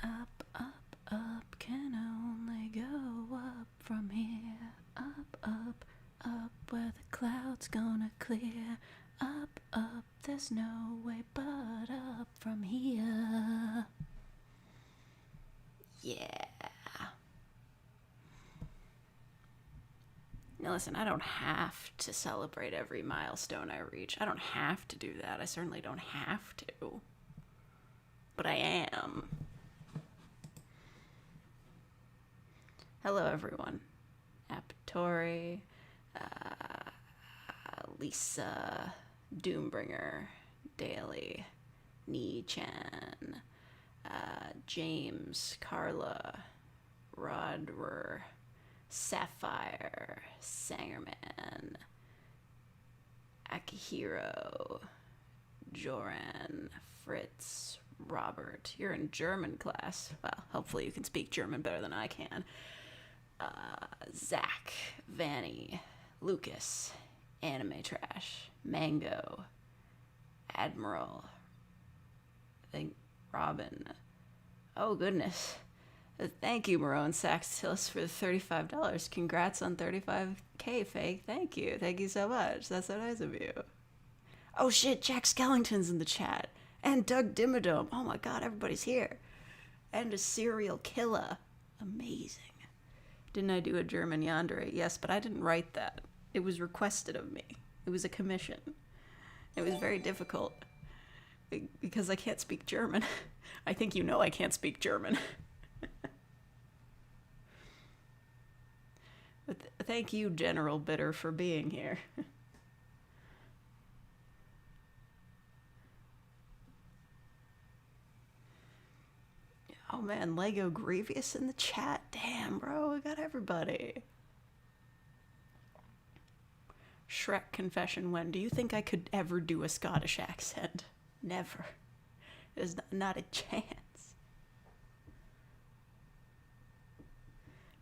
Up, up, up, can only go up from here. Up, up, up, where the clouds gonna clear. Up, there's no way but up from here. Yeah. Now listen, I don't have to celebrate every milestone I reach. I don't have to do that. I certainly don't have to. But I am. Hello, everyone. Apatori, Lisa, Doombringer, Daly, Nii-chan, James, Carla, Rodwer, Sapphire, Sangerman, Akihiro, Joran, Fritz, Robert. You're in German class. Well, hopefully you can speak German better than I can. Zach, Vanny, Lucas, Anime Trash, Mango, Admiral, I think Robin. Oh, goodness. Thank you, Marone Saxtilis, for the $35. Congrats on 35K, Fake. Thank you. Thank you so much. That's so nice of you. Oh, shit. Jack Skellington's in the chat. And Doug Dimmadome. Oh, my God. Everybody's here. And a serial killer. Amazing. Didn't I do a German yandere? Yes, but I didn't write that. It was requested of me. It was a commission. It was very difficult. Because I can't speak German. I think you know I can't speak German. But thank you, General Bitter, for being here. Oh man, Lego Grievous in the chat. Damn, bro, we got everybody. Shrek confession. When do you think I could ever do a Scottish accent? Never. There's not a chance.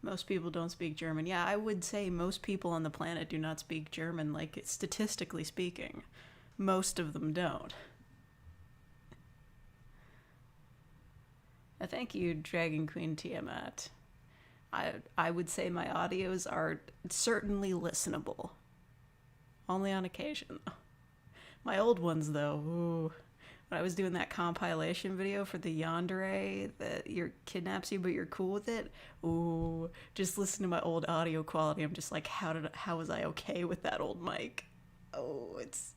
Most people don't speak German. Yeah, I would say most people on the planet do not speak German, like, statistically speaking. Most of them don't. Thank you, Dragon Queen Tiamat. I would say my audios are certainly listenable. Only on occasion, though. My old ones, though, ooh. When I was doing that compilation video for the yandere that kidnaps you, but you're cool with it, ooh, just listen to my old audio quality. I'm just like, how was I okay with that old mic? Oh, it's,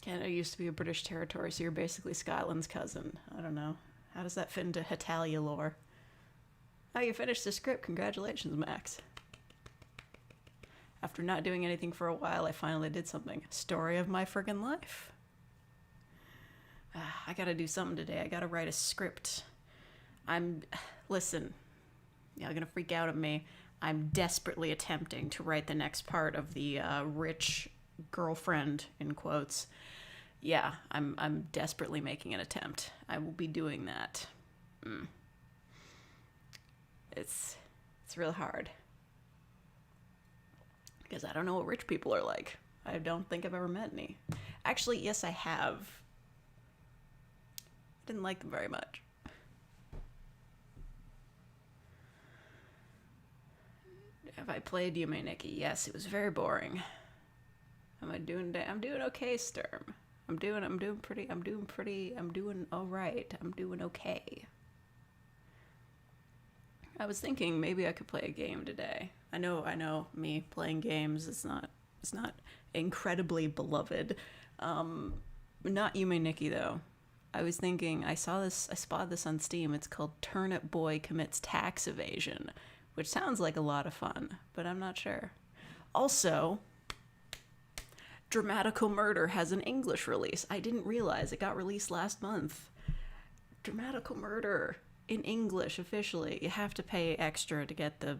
Canada used to be a British territory, so you're basically Scotland's cousin. I don't know. How does that fit into Hetalia lore? Oh, you finished the script. Congratulations, Max. After not doing anything for a while, I finally did something. Story of my friggin' life. I gotta do something today. I gotta write a script. Listen, y'all gonna freak out at me. I'm desperately attempting to write the next part of the rich girlfriend, in quotes. Yeah, I'm desperately making an attempt. I will be doing that. It's real hard. Because I don't know what rich people are like. I don't think I've ever met any. Actually, yes, I have. I didn't like them very much. Have I played Yume Nikki? Yes, it was very boring. I'm doing okay, Sturm. I'm doing all right. I'm doing okay. I was thinking maybe I could play a game today. I know me playing games it's not incredibly beloved. Not Yume Nikki though. I was thinking I spotted this on Steam. It's called Turnip Boy Commits Tax Evasion, which sounds like a lot of fun, but I'm not sure. Also, Dramatical Murder has an English release. I didn't realize it got released last month. Dramatical Murder in English officially. You have to pay extra to get the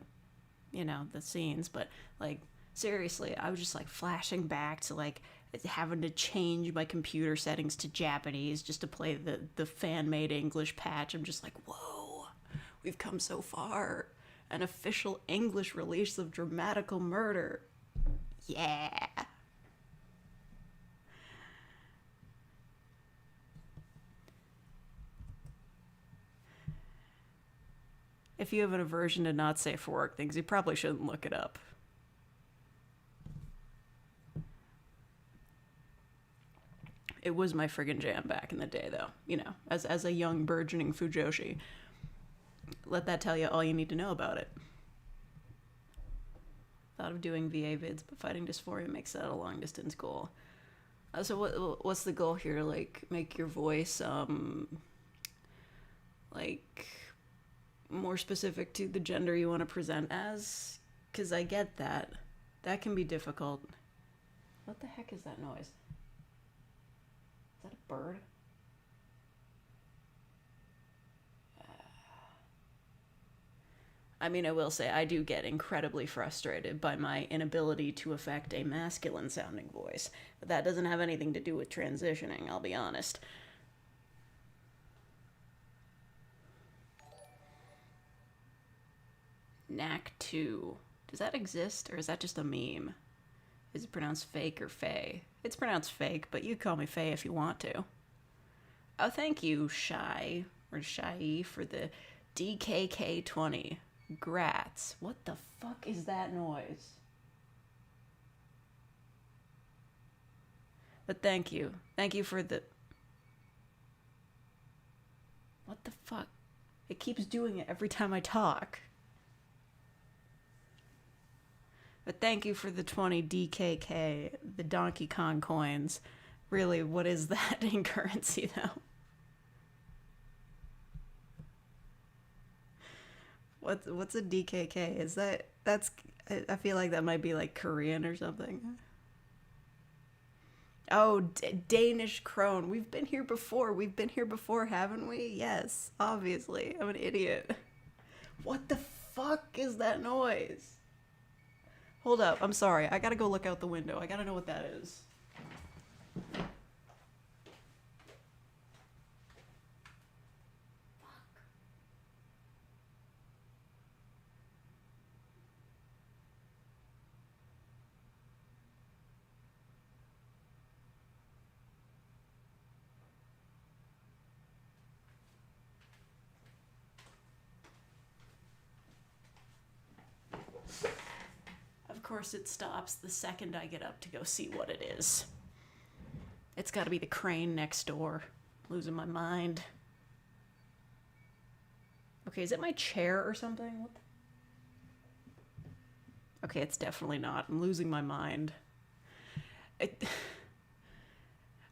scenes, but like seriously, I was just like flashing back to like having to change my computer settings to Japanese just to play the fan-made English patch. I'm just like, whoa, we've come so far. An official English release of Dramatical Murder. Yeah. If you have an aversion to not safe for work things, you probably shouldn't look it up. It was my friggin' jam back in the day, though. You know, as a young burgeoning Fujoshi. Let that tell you all you need to know about it. Thought of doing VA vids, but fighting dysphoria makes that a long distance goal. So what's the goal here? Like, make your voice, like, more specific to the gender you want to present as? Because I get that. That can be difficult. What the heck is that noise? Is that a bird? I mean, I will say I do get incredibly frustrated by my inability to affect a masculine sounding voice. But that doesn't have anything to do with transitioning, I'll be honest. Knack 2. Does that exist, or is that just a meme? Is it pronounced fake or fey? It's pronounced fake, but you call me fey if you want to. Oh, thank you, Shy, or Shy, for the DKK20. Grats. What the fuck is that noise? But thank you. Thank you for the... What the fuck? It keeps doing it every time I talk. But thank you for the 20 DKK, the Donkey Kong coins. Really, what is that in currency, though? What's a DKK? Is that's... I feel like that might be, like, Korean or something. Oh, Danish krone. We've been here before, haven't we? Yes, obviously. I'm an idiot. What the fuck is that noise? Hold up, I'm sorry. I gotta go look out the window. I gotta know what that is. Of course it stops the second I get up to go see what it is. It's gotta be the crane next door. Losing my mind. Okay, is it my chair or something? What the... Okay, it's definitely not. I'm losing my mind.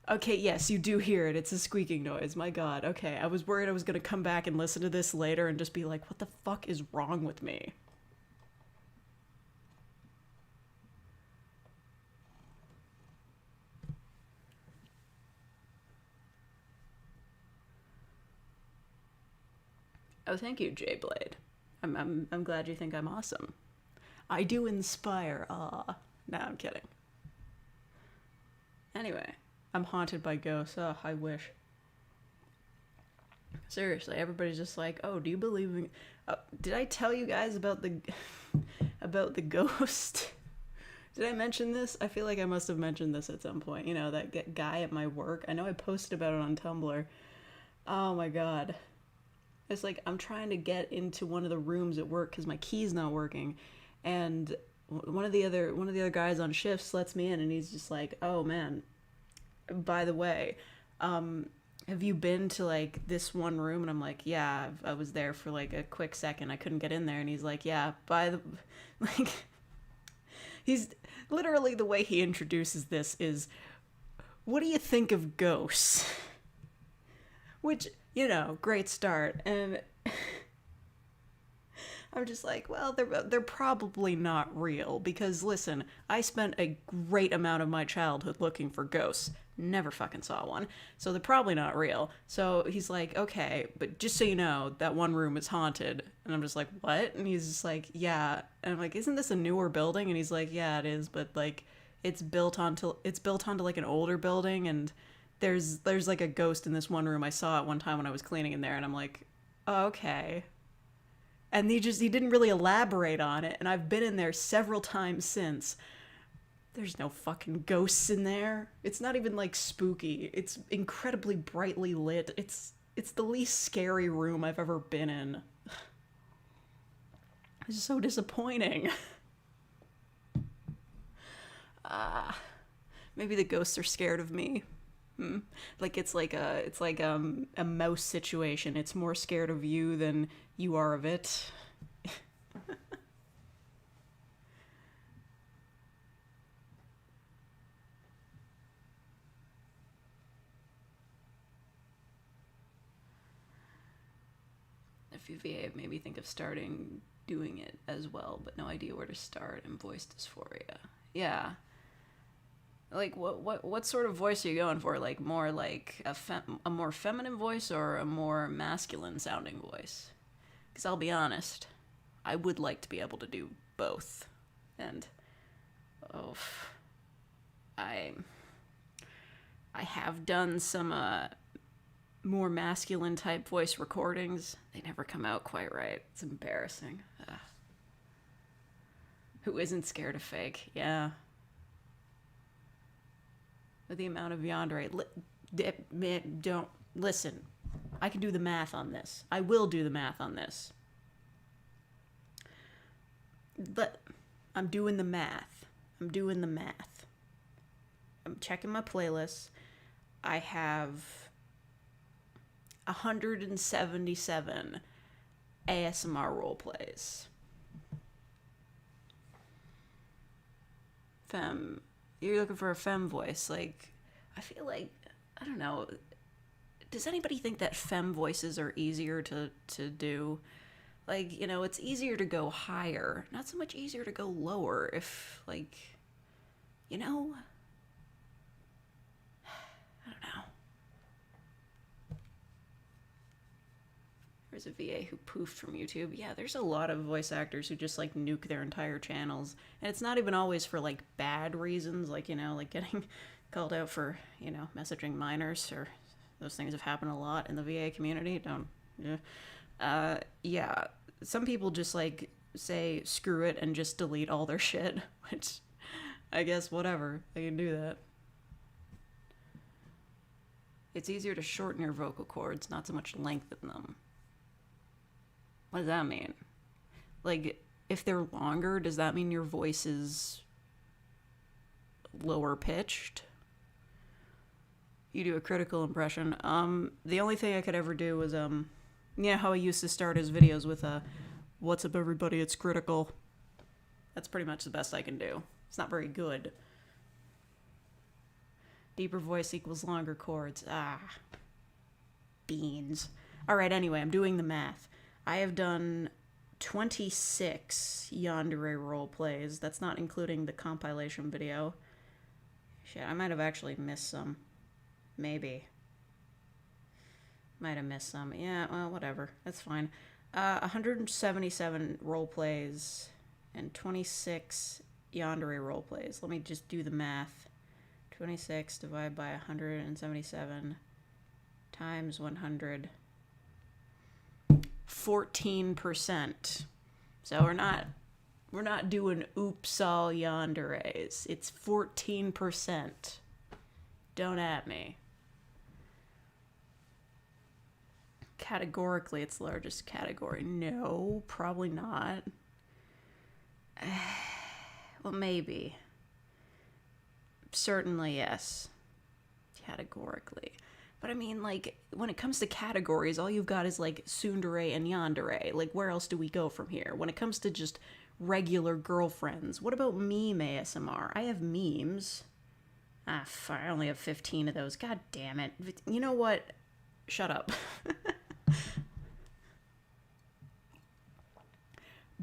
Okay, yes, you do hear it. It's a squeaking noise. My god. Okay, I was worried I was gonna come back and listen to this later and just be like, what the fuck is wrong with me? Oh, thank you, J-Blade. I'm glad you think I'm awesome. I do inspire. Ah, nah, I'm kidding. Anyway, I'm haunted by ghosts. Oh, I wish. Seriously, everybody's just like, oh, do you believe in... did I tell you guys about the about the ghost? Did I mention this? I feel like I must have mentioned this at some point. You know, that guy at my work. I know I posted about it on Tumblr. Oh my god. It's like I'm trying to get into one of the rooms at work because my key's not working, and one of the other guys on shifts lets me in, and he's just like, "Oh man, by the way, have you been to like this one room?" And I'm like, "Yeah, I was there for like a quick second. I couldn't get in there." And he's like, "Yeah, by the like." He's literally, the way he introduces this is, "What do you think of ghosts?" Which, you know, great start. And I'm just like, well, they're probably not real, because listen, I spent a great amount of my childhood looking for ghosts. Never fucking saw one. So they're probably not real. So he's like, okay, but just so you know, that one room is haunted. And I'm just like, what? And he's just like, yeah. And I'm like, isn't this a newer building? And he's like, yeah, it is, but like it's built onto like an older building, and there's like a ghost in this one room. I saw it one time when I was cleaning in there, and I'm like, oh, okay. And he didn't really elaborate on it, and I've been in there several times since. There's no fucking ghosts in there. It's not even like spooky. It's incredibly brightly lit. It's the least scary room I've ever been in. It's so disappointing. Maybe the ghosts are scared of me. Like it's like a mouse situation. It's more scared of you than you are of it. FUVA made me think of starting doing it as well, but no idea where to start, and voice dysphoria. Yeah. Like what sort of voice are you going for? Like more like a more feminine voice or a more masculine sounding voice? Because I'll be honest, I would like to be able to do both. And oh, I have done some more masculine type voice recordings. They never come out quite right. It's embarrassing. Who isn't scared of fake? Yeah. With the amount of yandere. Don't listen. I can do the math on this. I will do the math on this. But I'm doing the math. I'm checking my playlists. I have 177 ASMR roleplays. Femme. You're looking for a femme voice. Like, I feel like, I don't know. Does anybody think that femme voices are easier to do? Like, you know, it's easier to go higher. Not so much easier to go lower if, like, you know? I don't know. There's a VA who poofed from YouTube. Yeah, there's a lot of voice actors who just, like, nuke their entire channels. And it's not even always for, like, bad reasons. Like, you know, like getting called out for, you know, messaging minors. Or those things have happened a lot in the VA community. Yeah. Some people just, like, say screw it and just delete all their shit. Which, I guess, whatever. They can do that. It's easier to shorten your vocal cords, not so much lengthen them. What does that mean? Like, if they're longer, does that mean your voice is lower pitched? You do a critical impression. The only thing I could ever do was, you know how I used to start his videos with what's up everybody, it's critical. That's pretty much the best I can do. It's not very good. Deeper voice equals longer chords. Beans. Alright, anyway, I'm doing the math. I have done 26 yandere roleplays. That's not including the compilation video. Shit, I might have actually missed some. Maybe. Might have missed some. Yeah, well, whatever. That's fine. 177 roleplays and 26 yandere roleplays. Let me just do the math. 26 divided by 177 times 100. 14%. So we're not doing oops all yanderes. It's 14%. Don't at me. Categorically, it's the largest category. No, probably not. Well, maybe. Certainly, yes. Categorically. But I mean, like, when it comes to categories, all you've got is, like, tsundere and yandere. Like, where else do we go from here? When it comes to just regular girlfriends, what about meme ASMR? I have memes. Fuck, I only have 15 of those. God damn it. You know what? Shut up.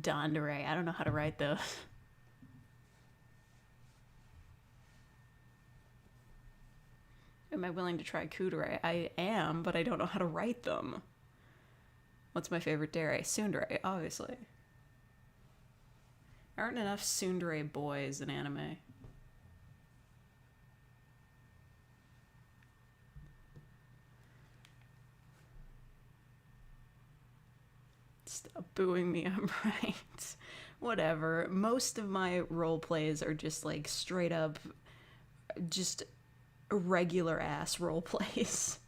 Dondere. I don't know how to write those. Am I willing to try kudere? I am, but I don't know how to write them. What's my favorite dere? Tsundere, obviously. Aren't enough tsundere boys in anime? Stop booing me, I'm right. Whatever. Most of my role plays are just like straight up, just regular ass role plays.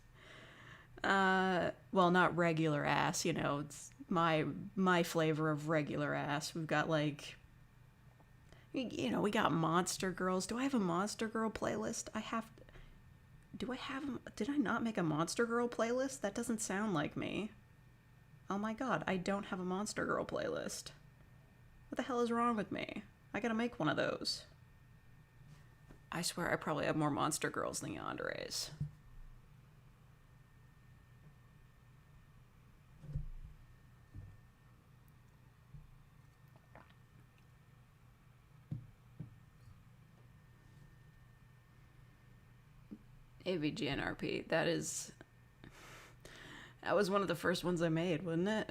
Well, not regular ass, you know, it's my flavor of regular ass. We've got like, you know, we got Monster Girls. Do I have a Monster Girl playlist? Did I not make a Monster Girl playlist? That doesn't sound like me. Oh my god, I don't have a Monster Girl playlist. What the hell is wrong with me? I gotta make one of those. I swear I probably have more Monster Girls than Yandere's. AVGNRP, that was one of the first ones I made, wasn't it?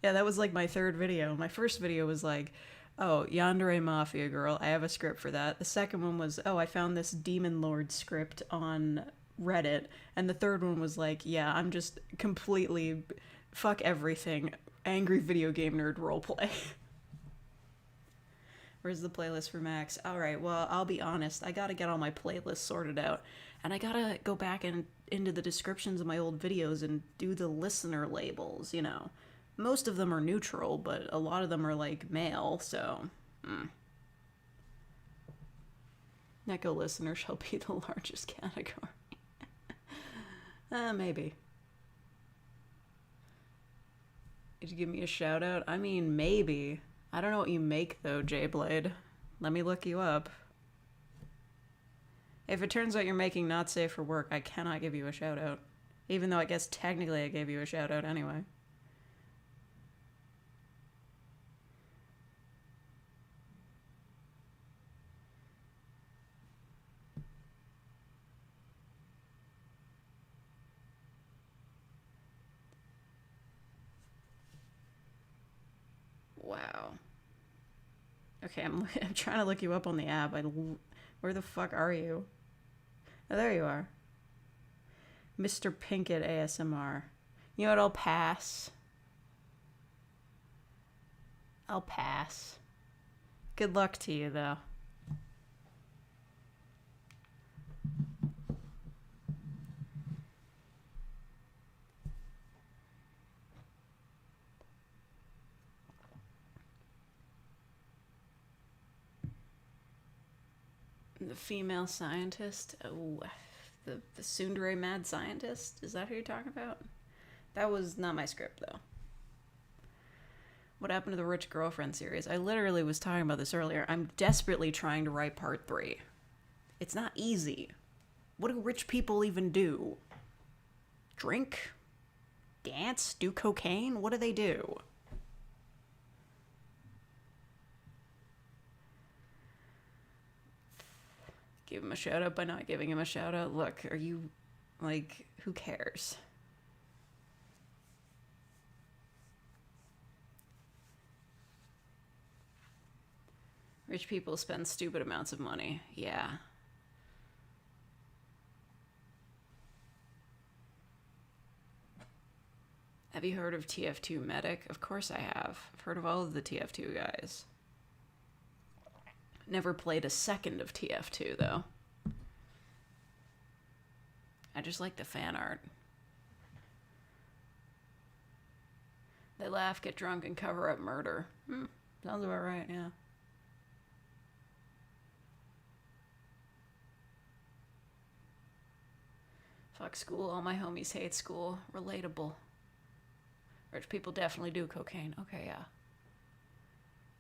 Yeah, that was like my third video. My first video was like, oh, Yandere Mafia Girl, I have a script for that. The second one was, oh, I found this Demon Lord script on Reddit. And the third one was like, yeah, I'm just completely fuck everything, angry video game nerd roleplay. Where's the playlist for Max? Alright, well, I'll be honest. I gotta get all my playlists sorted out. And I gotta go back into the descriptions of my old videos and do the listener labels, you know. Most of them are neutral, but a lot of them are, like, male, so... Neko listener shall be the largest category. Maybe. Did you give me a shout out? I mean, maybe. I don't know what you make, though, J-Blade. Let me look you up. If it turns out you're making Not Safe for Work, I cannot give you a shout out. Even though I guess technically I gave you a shout out anyway. Wow. Okay, I'm trying to look you up on the app. Where the fuck are you? Oh, there you are. Mr. Pinkett ASMR. You know what? I'll pass. I'll pass. Good luck to you, though. The female scientist? Oh, the tsundere mad scientist? Is that who you're talking about? That was not my script, though. What happened to the Rich Girlfriend series? I literally was talking about this earlier. I'm desperately trying to write part 3. It's not easy. What do rich people even do? Drink? Dance? Do cocaine? What do they do? Give him a shout out by not giving him a shout out. Look, are you, like, who cares? Rich people spend stupid amounts of money. Yeah. Have you heard of TF2 Medic? Of course I have. I've heard of all of the TF2 guys. Never played a second of TF2, though. I just like the fan art. They laugh, get drunk, and cover up murder. Sounds about right, yeah. Fuck school, all my homies hate school. Relatable. Rich people definitely do cocaine. Okay, yeah.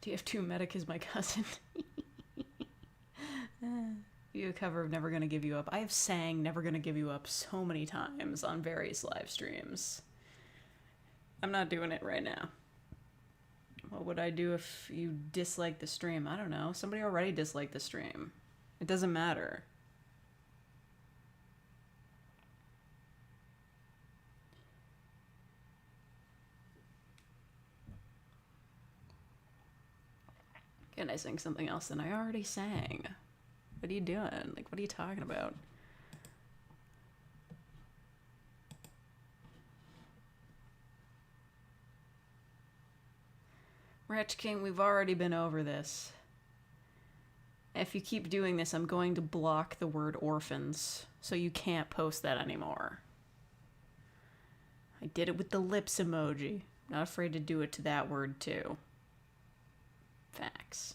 TF2 Medic is my cousin. You a cover of Never Gonna Give You Up. I have sang Never Gonna Give You Up so many times on various live streams. I'm not doing it right now. What would I do if you dislike the stream? I don't know. Somebody already disliked the stream. It doesn't matter. Can I sing something else than I already sang? What are you doing? Like, what are you talking about? Wretch King, we've already been over this. If you keep doing this, I'm going to block the word orphans, so you can't post that anymore. I did it with the lips emoji. Not afraid to do it to that word, too. Facts.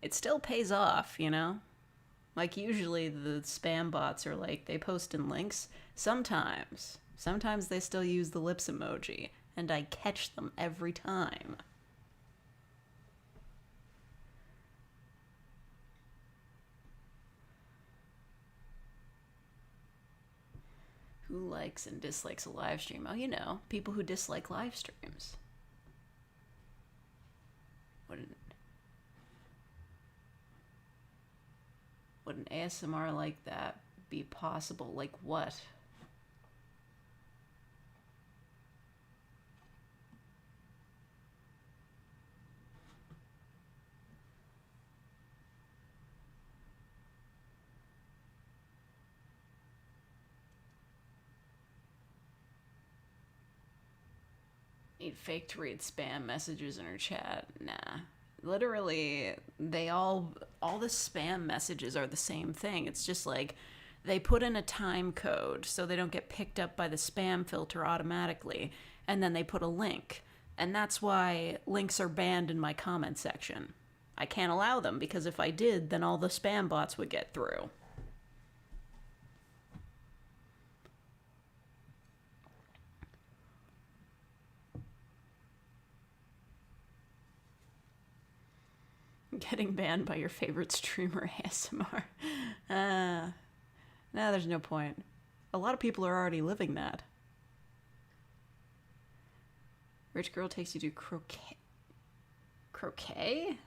It still pays off, you know? Like, usually the spam bots are like, they post in links. Sometimes they still use the lips emoji, and I catch them every time. Who likes and dislikes a live stream? Oh, you know, people who dislike live streams. Would an ASMR like that be possible? Like what? Need fake to read spam messages in her chat. Nah. Literally, all the spam messages are the same thing. It's just like they put in a time code so they don't get picked up by the spam filter automatically, and then they put a link. And that's why links are banned in my comment section. I can't allow them because if I did, then all the spam bots would get through. Getting banned by your favorite streamer ASMR. No, there's no point. A lot of people are already living that. Rich girl takes you to croquet. Croquet?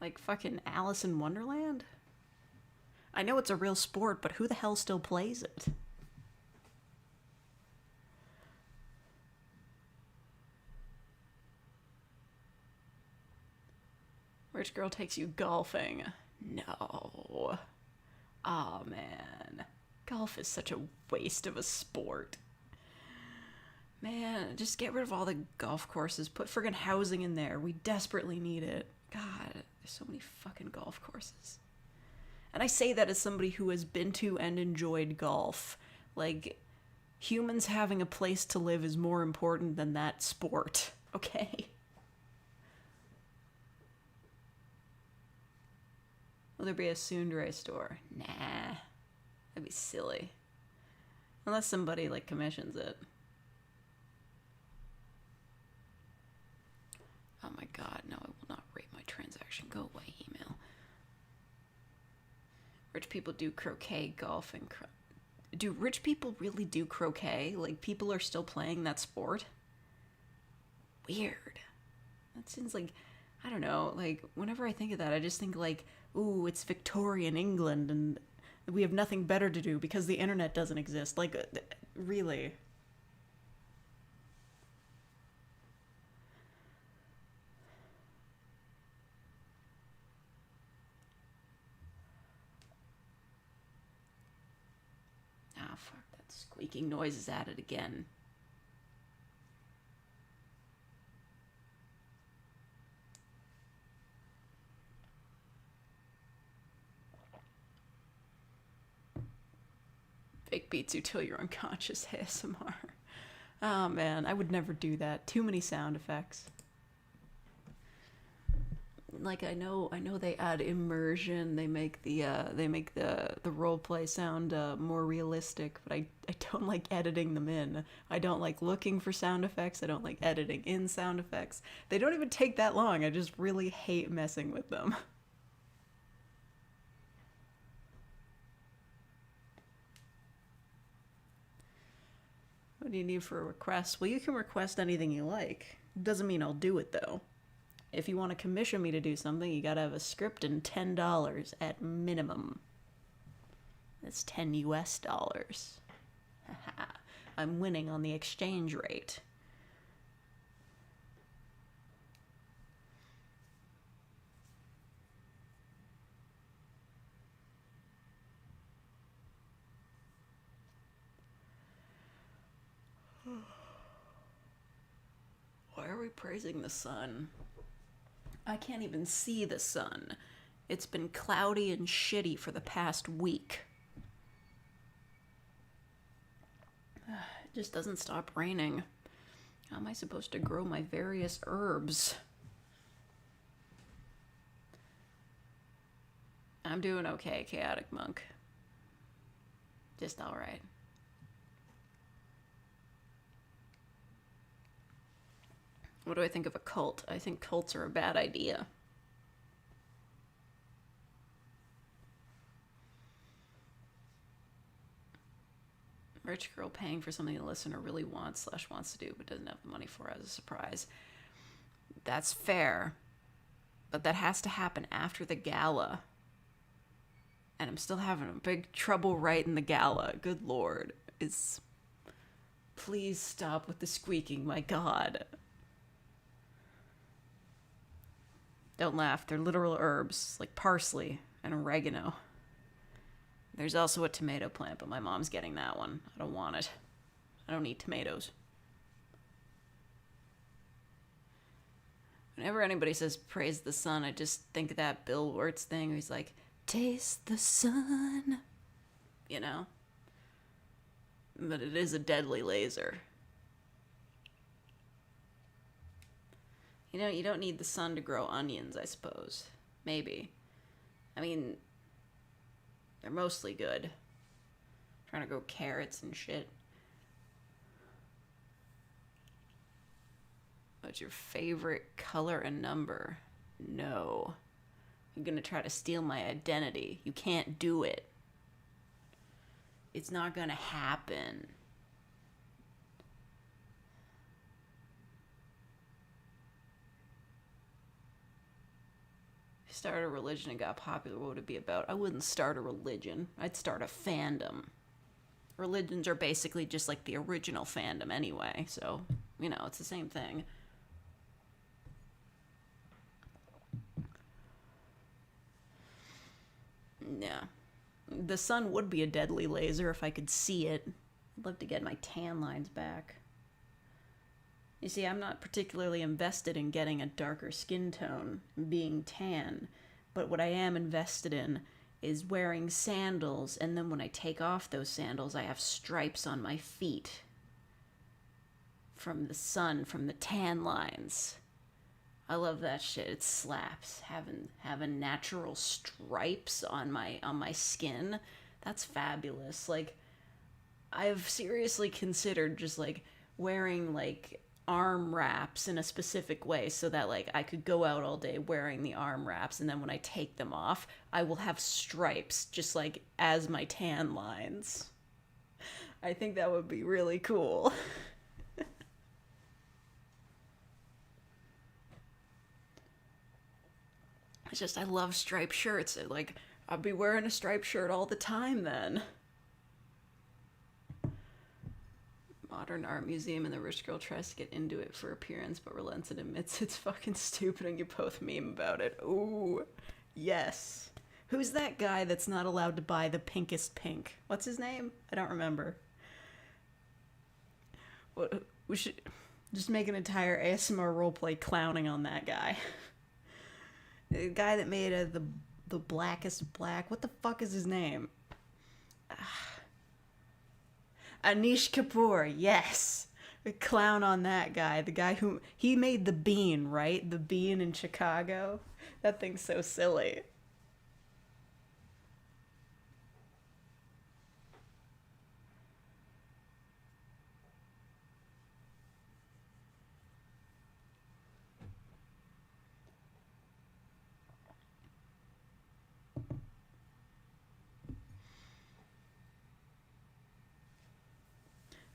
Like fucking Alice in Wonderland? I know it's a real sport, but who the hell still plays it? Rich girl takes you golfing. No. Aw, man. Golf is such a waste of a sport. Man, just get rid of all the golf courses. Put friggin' housing in there. We desperately need it. God, there's so many fucking golf courses. And I say that as somebody who has been to and enjoyed golf. Like, humans having a place to live is more important than that sport, okay? Will there be a tsundere store? Nah. That'd be silly. Unless somebody, like, commissions it. Oh my god, no, I will not rate my transaction. Go away, email. Rich people do croquet, golf, and do rich people really do croquet? Like, people are still playing that sport? Weird. That seems like, I don't know, like, whenever I think of that, I just think, like, ooh, it's Victorian England, and we have nothing better to do because the internet doesn't exist. Like, really? Ah, fuck, that squeaking noise is at it again. Fake beats you till you're unconscious ASMR. Oh man, I would never do that. Too many sound effects. Like I know they add immersion. They make the roleplay sound more realistic, but I don't like editing them in. I don't like looking for sound effects. I don't like editing in sound effects. They don't even take that long. I just really hate messing with them. What do you need for a request? Well, you can request anything you like. Doesn't mean I'll do it, though. If you want to commission me to do something, you gotta have a script and $10 at minimum. That's 10 US dollars. Haha. I'm winning on the exchange rate. Why are we praising the sun? I can't even see the sun. It's been cloudy and shitty for the past week. It just doesn't stop raining. How am I supposed to grow my various herbs? I'm doing okay, Chaotic Monk. Just alright. What do I think of a cult? I think cults are a bad idea. Rich girl paying for something the listener really wants / wants to do but doesn't have the money for as a surprise. That's fair. But that has to happen after the gala. And I'm still having a big trouble writing the gala. Good lord. Please stop with the squeaking, my god. Don't laugh, they're literal herbs, like parsley and oregano. There's also a tomato plant, but my mom's getting that one. I don't want it. I don't eat tomatoes. Whenever anybody says praise the sun, I just think of that Bill Wirtz thing where he's like, taste the sun. You know? But it is a deadly laser. You know, you don't need the sun to grow onions, I suppose. Maybe. I mean, they're mostly good. I'm trying to grow carrots and shit. What's your favorite color and number? No. You're gonna try to steal my identity. You can't do it. It's not gonna happen. If you started a religion and got popular, what would it be about? I wouldn't start a religion. I'd start a fandom. Religions are basically just like the original fandom anyway, so, you know, it's the same thing. Yeah. The sun would be a deadly laser if I could see it. I'd love to get my tan lines back. You see, I'm not particularly invested in getting a darker skin tone, being tan, but what I am invested in is wearing sandals, and then when I take off those sandals, I have stripes on my feet. From the sun, from the tan lines. I love that shit. It slaps. Having natural stripes on my skin. That's fabulous. Like, I've seriously considered just like wearing like arm wraps in a specific way so that like I could go out all day wearing the arm wraps, and then when I take them off, I will have stripes just like as my tan lines. I think that would be really cool. It's just, I love striped shirts. Like, I'll be wearing a striped shirt all the time then. Modern art museum, and the rich girl tries to get into it for appearance but relents and admits it's fucking stupid, and you both meme about it. Ooh, yes. Who's that guy that's not allowed to buy the pinkest pink? What's his name? I don't remember. We should just make an entire ASMR roleplay clowning on that guy. The guy that made the blackest black. What the fuck is his name? Anish Kapoor, yes. A clown on that guy. The guy who... He made The Bean, right? The Bean in Chicago. That thing's so silly.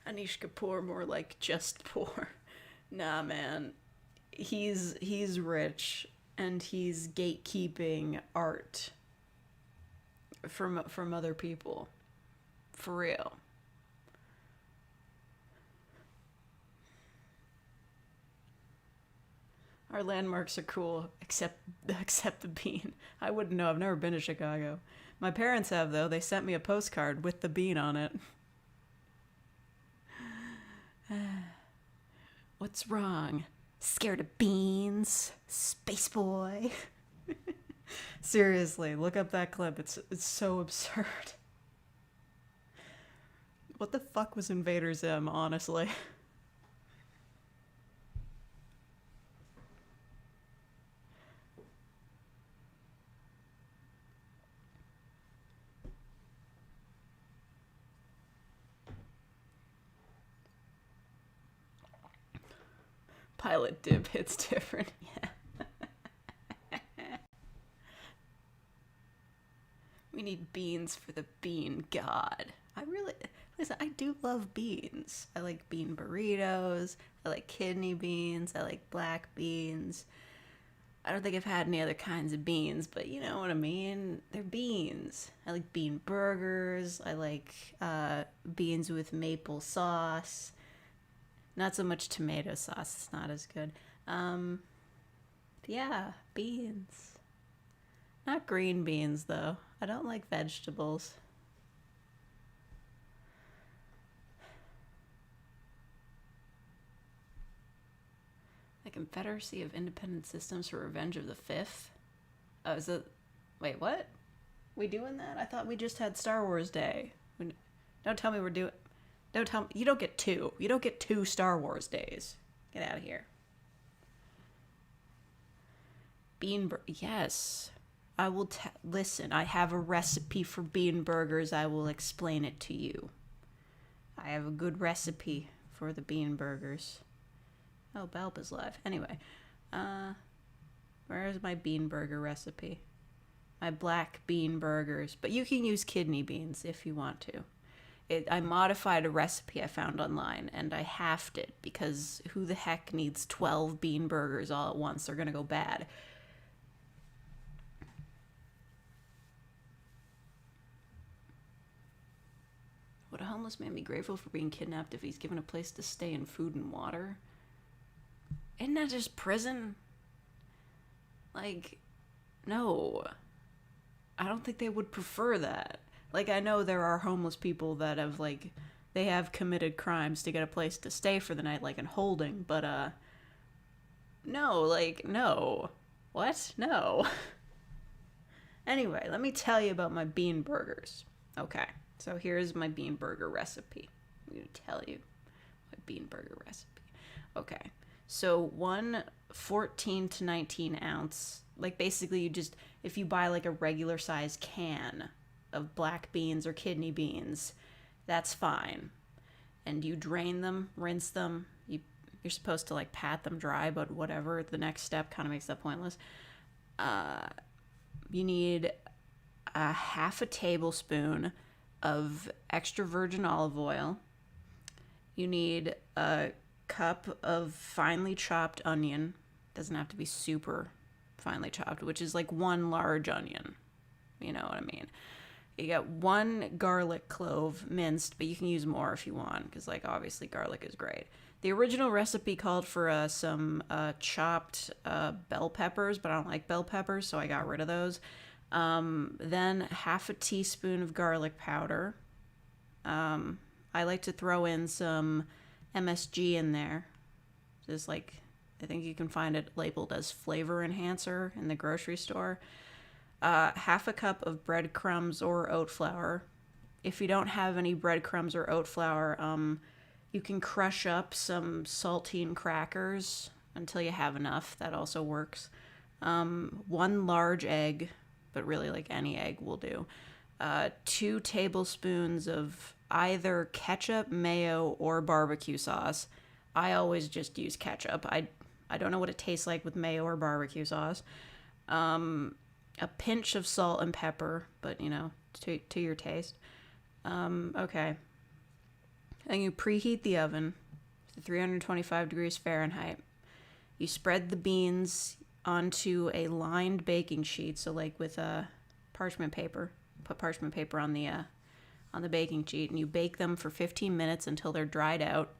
Anish Kapoor, more like just poor. Nah, man. He's rich, and he's gatekeeping art from other people. For real. Our landmarks are cool, except the Bean. I wouldn't know. I've never been to Chicago. My parents have, though. They sent me a postcard with the Bean on it. What's wrong? Scared of beans, space boy. Seriously, look up that clip. It's so absurd. What the fuck was Invader Zim, honestly? Pilot dip hits different, yeah. We need beans for the bean god. Listen, I do love beans. I like bean burritos. I like kidney beans. I like black beans. I don't think I've had any other kinds of beans, but you know what I mean? They're beans. I like bean burgers. I like beans with maple sauce. Not so much tomato sauce. It's not as good. Yeah, beans. Not green beans, though. I don't like vegetables. The Confederacy of Independent Systems for Revenge of the Fifth? Oh, is it... Wait, what? We doing that? I thought we just had Star Wars Day. Don't tell me we're doing... Don't tell me... You don't get two. You don't get 2 Star Wars days. Get out of here. Yes. I will listen, I have a recipe for bean burgers. I will explain it to you. I have a good recipe for the bean burgers. Oh, Balp is live. Anyway, where is my bean burger recipe? My black bean burgers. But you can use kidney beans if you want to. I modified a recipe I found online, and I halved it because who the heck needs 12 bean burgers all at once? They're going to go bad. Would a homeless man be grateful for being kidnapped if he's given a place to stay and food and water? Isn't that just prison? Like, no. I don't think they would prefer that. Like, I know there are homeless people that have, like, they have committed crimes to get a place to stay for the night, like in holding, but, no, like, no. What? No. Anyway, let me tell you about my bean burgers. Okay, so here's my bean burger recipe. I'm going to tell you my bean burger recipe. Okay, so 1 14 to 19 ounce, like basically you just, if you buy like a regular size can of black beans or kidney beans, that's fine. And you drain them, rinse them. You're supposed to like pat them dry, but whatever. The next step kind of makes that pointless. You need a half a tablespoon of extra virgin olive oil. You need a cup of finely chopped onion. Doesn't have to be super finely chopped, which is like 1 large onion. You know what I mean? You got 1 garlic clove minced, but you can use more if you want, because like obviously garlic is great. The original recipe called for some chopped bell peppers, but I don't like bell peppers, so I got rid of those. Then half a teaspoon of garlic powder. I like to throw in some MSG in there. Just like, I think you can find it labeled as flavor enhancer in the grocery store. Half a cup of breadcrumbs or oat flour. If you don't have any breadcrumbs or oat flour, you can crush up some saltine crackers until you have enough. That also works. 1 large egg, but really like any egg will do. 2 tablespoons of either ketchup, mayo, or barbecue sauce. I always just use ketchup. I don't know what it tastes like with mayo or barbecue sauce. A pinch of salt and pepper, but you know, to your taste. Okay. And you preheat the oven to 325 degrees Fahrenheit. You spread the beans onto a lined baking sheet, so like with parchment paper. Put parchment paper on the baking sheet, and you bake them for 15 minutes until they're dried out.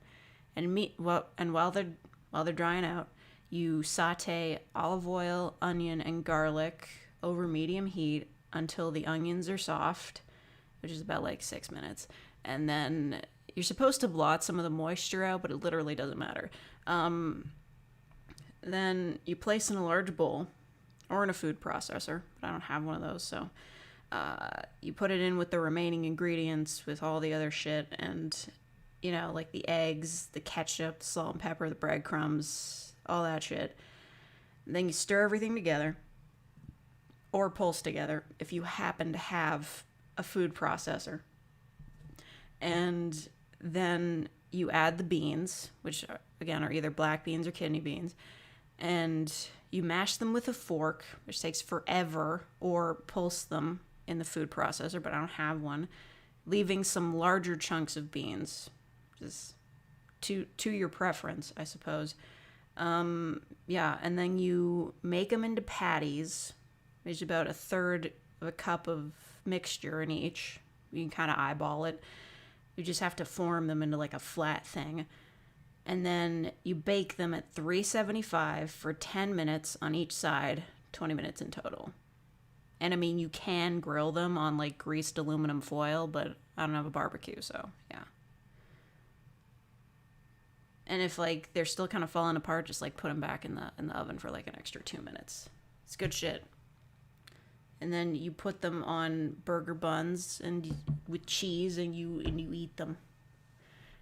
And while they're drying out, you saute olive oil, onion, and garlic over medium heat until the onions are soft, which is about like 6 minutes. And then you're supposed to blot some of the moisture out, but it literally doesn't matter. Then you place in a large bowl or in a food processor, but I don't have one of those, so you put it in with the remaining ingredients with all the other shit and, you know, like the eggs, the ketchup, the salt and pepper, the breadcrumbs, all that shit. And then you stir everything together or pulse together if you happen to have a food processor. And then you add the beans, which again are either black beans or kidney beans, and you mash them with a fork, which takes forever, or pulse them in the food processor, but I don't have one, leaving some larger chunks of beans, just to your preference, I suppose. Yeah, and then you make them into patties. There's about a third of a cup of mixture in each. You can kind of eyeball it. You just have to form them into like a flat thing. And then you bake them at 375 for 10 minutes on each side, 20 minutes in total. And I mean, you can grill them on like greased aluminum foil, but I don't have a barbecue, so yeah. And if like they're still kind of falling apart, just like put them back in the oven for like an extra 2 minutes. It's good shit. And then you put them on burger buns and with cheese, and you eat them.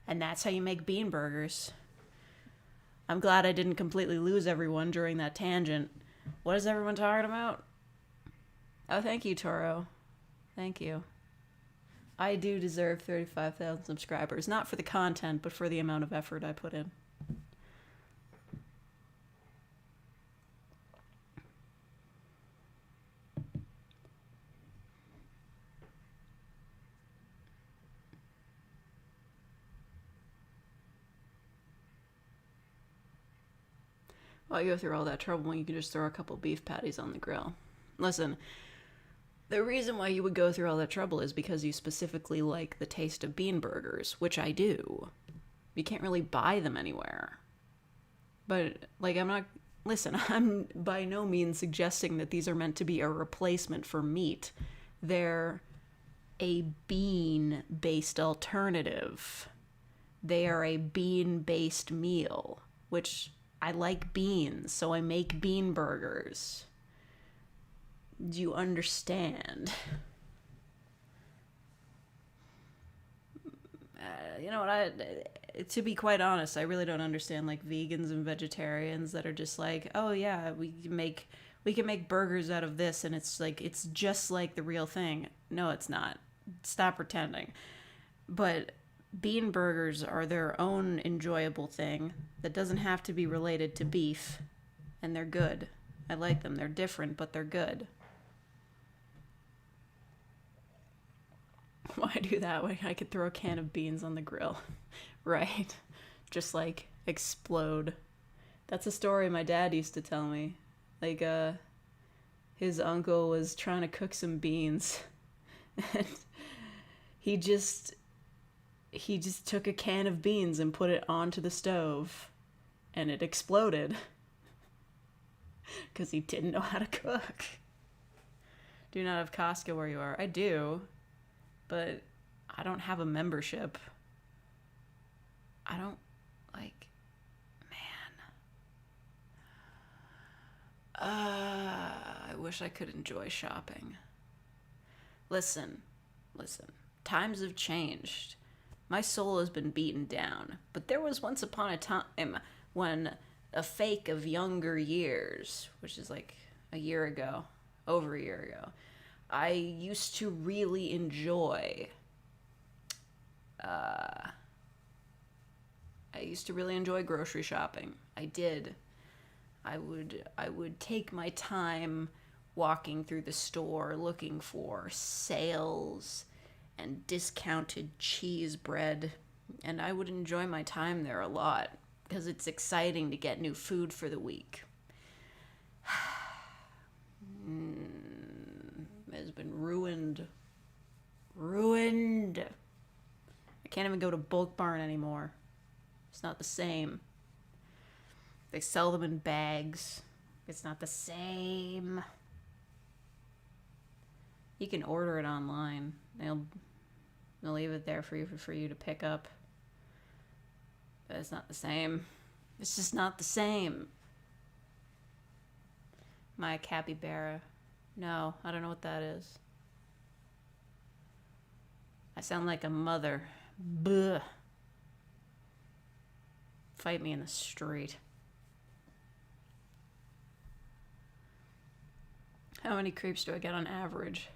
And that's how you make bean burgers. I'm glad I didn't completely lose everyone during that tangent. What is everyone talking about? Oh, thank you, Toro. Thank you. I do deserve 35,000 subscribers. Not for the content, but for the amount of effort I put in. Why go through all that trouble when you can just throw a couple beef patties on the grill? Listen, the reason why you would go through all that trouble is because you specifically like the taste of bean burgers, which I do. You can't really buy them anywhere. But, like, I'm by no means suggesting that these are meant to be a replacement for meat. They're a bean-based alternative. They are a bean-based meal, which I like beans, so I make bean burgers. Do you understand? You know what, to be quite honest, I really don't understand like vegans and vegetarians that are just like, oh yeah, we can make burgers out of this and it's just like the real thing. No, it's not. Stop pretending. But bean burgers are their own enjoyable thing that doesn't have to be related to beef, and they're good. I like them. They're different, but they're good. Why do that when I could throw a can of beans on the grill? Right. Just like explode. That's a story my dad used to tell me. Like, his uncle was trying to cook some beans and he just took a can of beans and put it onto the stove and it exploded because he didn't know how to cook. Do you not have Costco where you are? I do, but I don't have a membership. I don't, like, man. I wish I could enjoy shopping. Listen. Times have changed. My soul has been beaten down, but there was once upon a time when a fake of younger years, which is like over a year ago, I used to really enjoy grocery shopping. I did. I would take my time walking through the store looking for sales and discounted cheese bread, and I would enjoy my time there a lot because it's exciting to get new food for the week. It has been ruined. I can't even go to Bulk Barn anymore. It's not the same. They sell them in bags. It's not the same. You can order it online. They'll leave it there for you to pick up. But it's not the same. It's just not the same. My capybara. No, I don't know what that is. I sound like a mother. Buh. Fight me in the street. How many creeps do I get on average?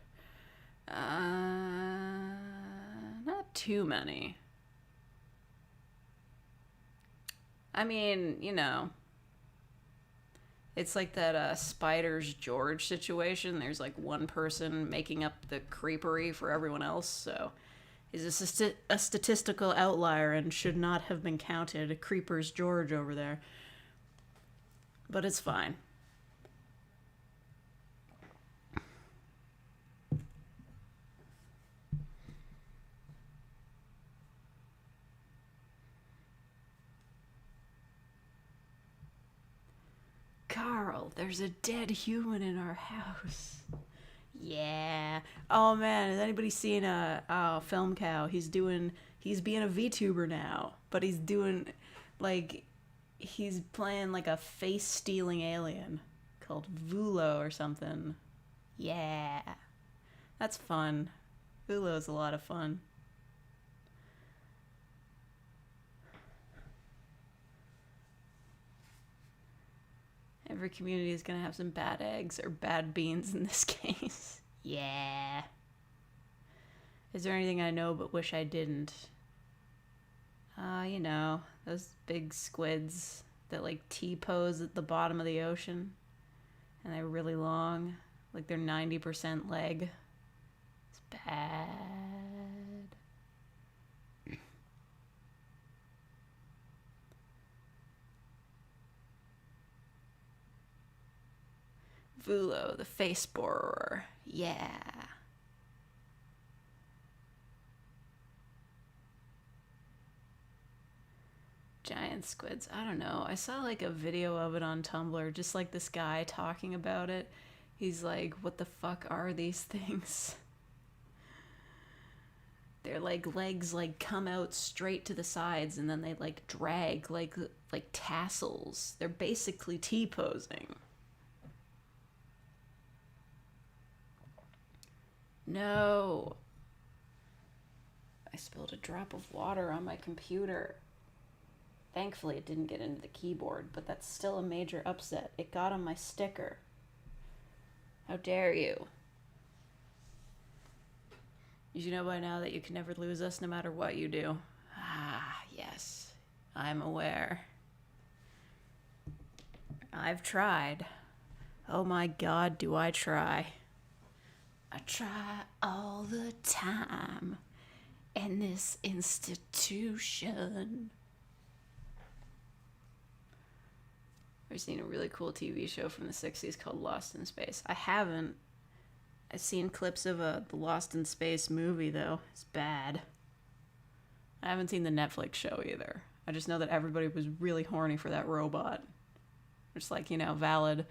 Not too many. I mean, you know, it's like that Spiders George situation. There's like one person making up the creepery for everyone else, so he's a statistical outlier and should not have been counted. Creepers George over there. But it's fine. Carl, there's a dead human in our house. Yeah. Oh man, has anybody seen Film Cow? He's being a VTuber now, but he's playing like a face stealing alien called Vulo or something. Yeah. That's fun. Vulo's a lot of fun. Every community is gonna have some bad eggs or bad beans in this case. Yeah. Is there anything I know but wish I didn't? You know, those big squids that like T-pose at the bottom of the ocean. And they're really long. Like they're 90% leg. It's bad. Vulo, the face borer. Yeah. Giant squids. I don't know. I saw like a video of it on Tumblr, just like this guy talking about it. He's like, what the fuck are these things? Their like legs like come out straight to the sides and then they like drag like tassels. They're basically T-posing. No. I spilled a drop of water on my computer. Thankfully, it didn't get into the keyboard, but that's still a major upset. It got on my sticker. How dare you? You should know by now that you can never lose us no matter what you do. Ah, yes. I'm aware. I've tried. Oh my god, do I try. I try all the time in this institution. I've seen a really cool TV show from the 60s called Lost in Space. I haven't. I've seen clips of the Lost in Space movie, though. It's bad. I haven't seen the Netflix show either. I just know that everybody was really horny for that robot. Just like, you know, valid.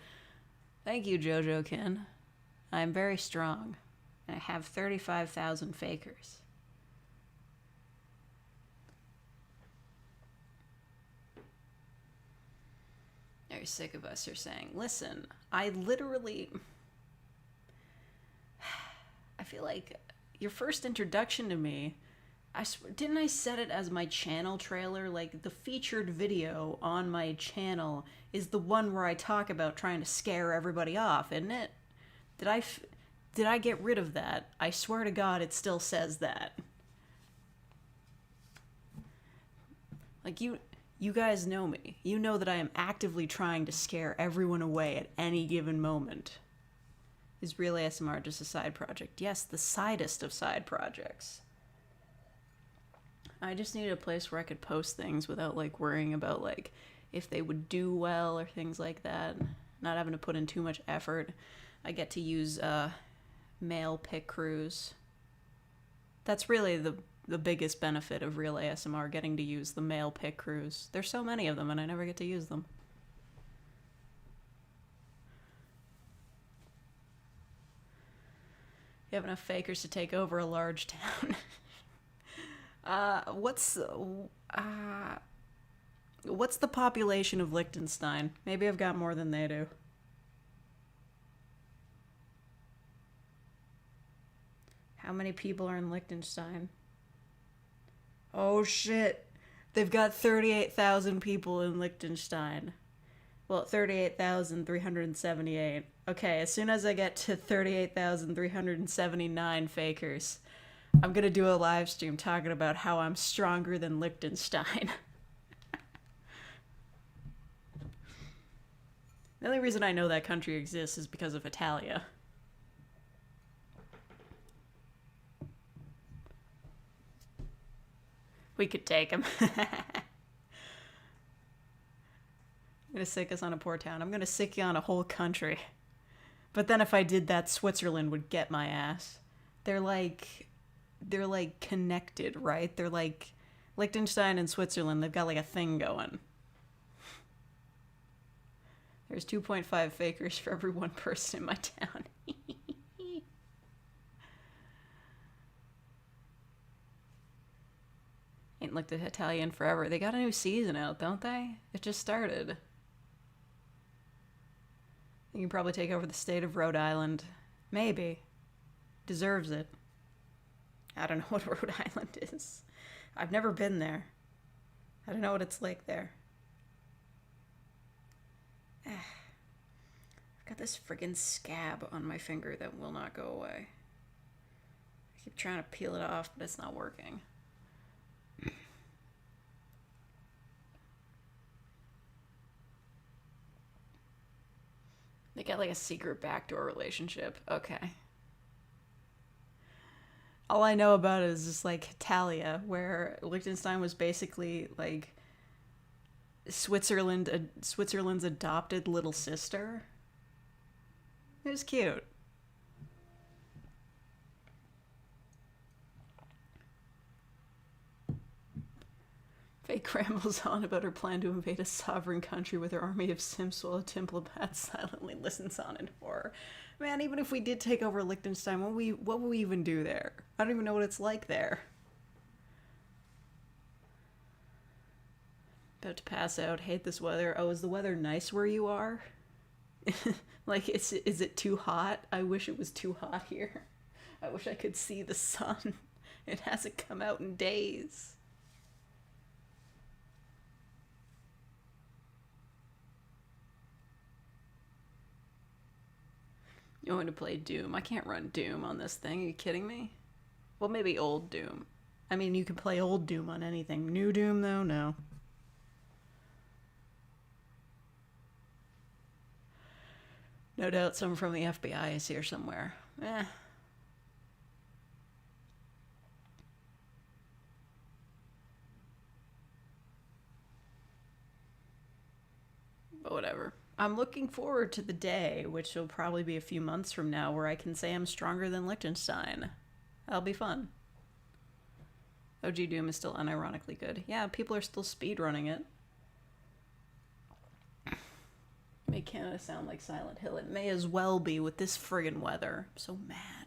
Thank you, Jojo Kin. I'm very strong, and I have 35,000 fakers. They're sick of us, you're saying. Listen, I feel like your first introduction to me, didn't I set it as my channel trailer? Like, the featured video on my channel is the one where I talk about trying to scare everybody off, isn't it? Did I get rid of that? I swear to God, it still says that. Like, you guys know me. You know that I am actively trying to scare everyone away at any given moment. Is Real ASMR just a side project? Yes, the sidest of side projects. I just needed a place where I could post things without, like, worrying about, like, if they would do well or things like that. Not having to put in too much effort. I get to use male pick crews. That's really the biggest benefit of Real ASMR, getting to use the male pick crews. There's so many of them and I never get to use them. You have enough fakers to take over a large town. What's the population of Liechtenstein? Maybe I've got more than they do. How many people are in Liechtenstein? Oh shit. They've got 38,000 people in Liechtenstein. Well, 38,378. Okay, as soon as I get to 38,379 fakers, I'm gonna do a live stream talking about how I'm stronger than Liechtenstein. The only reason I know that country exists is because of Italia. We could take him. I'm gonna sick us on a poor town. I'm gonna sick you on a whole country. But then if I did that, Switzerland would get my ass. They're like connected, right? They're like Liechtenstein and Switzerland. They've got like a thing going. There's 2.5 fakers for every one person in my town. Ain't looked at Italian forever. They got a new season out, don't they? It just started. You can probably take over the state of Rhode Island. Maybe. Deserves it. I don't know what Rhode Island is. I've never been there. I don't know what it's like there. I've got this friggin' scab on my finger that will not go away. I keep trying to peel it off, but it's not working. They got like a secret backdoor relationship. Okay. All I know about it is just like Italia, where Liechtenstein was basically like Switzerland's adopted little sister. It was cute. Fake rambles on about her plan to invade a sovereign country with her army of simps while a diplomat silently listens on in horror. Man, even if we did take over Liechtenstein, what would we even do there? I don't even know what it's like there. About to pass out. Hate this weather. Oh, is the weather nice where you are? Like, is it too hot? I wish it was too hot here. I wish I could see the sun. It hasn't come out in days. You want me to play Doom? I can't run Doom on this thing. Are you kidding me? Well, maybe old Doom. I mean, you can play old Doom on anything. New Doom, though? No. No doubt someone from the FBI is here somewhere. But whatever. I'm looking forward to the day, which will probably be a few months from now, where I can say I'm stronger than Liechtenstein. That'll be fun. OG Doom is still unironically good. Yeah, people are still speedrunning it. Make Canada sound like Silent Hill. It may as well be with this friggin' weather. I'm so mad.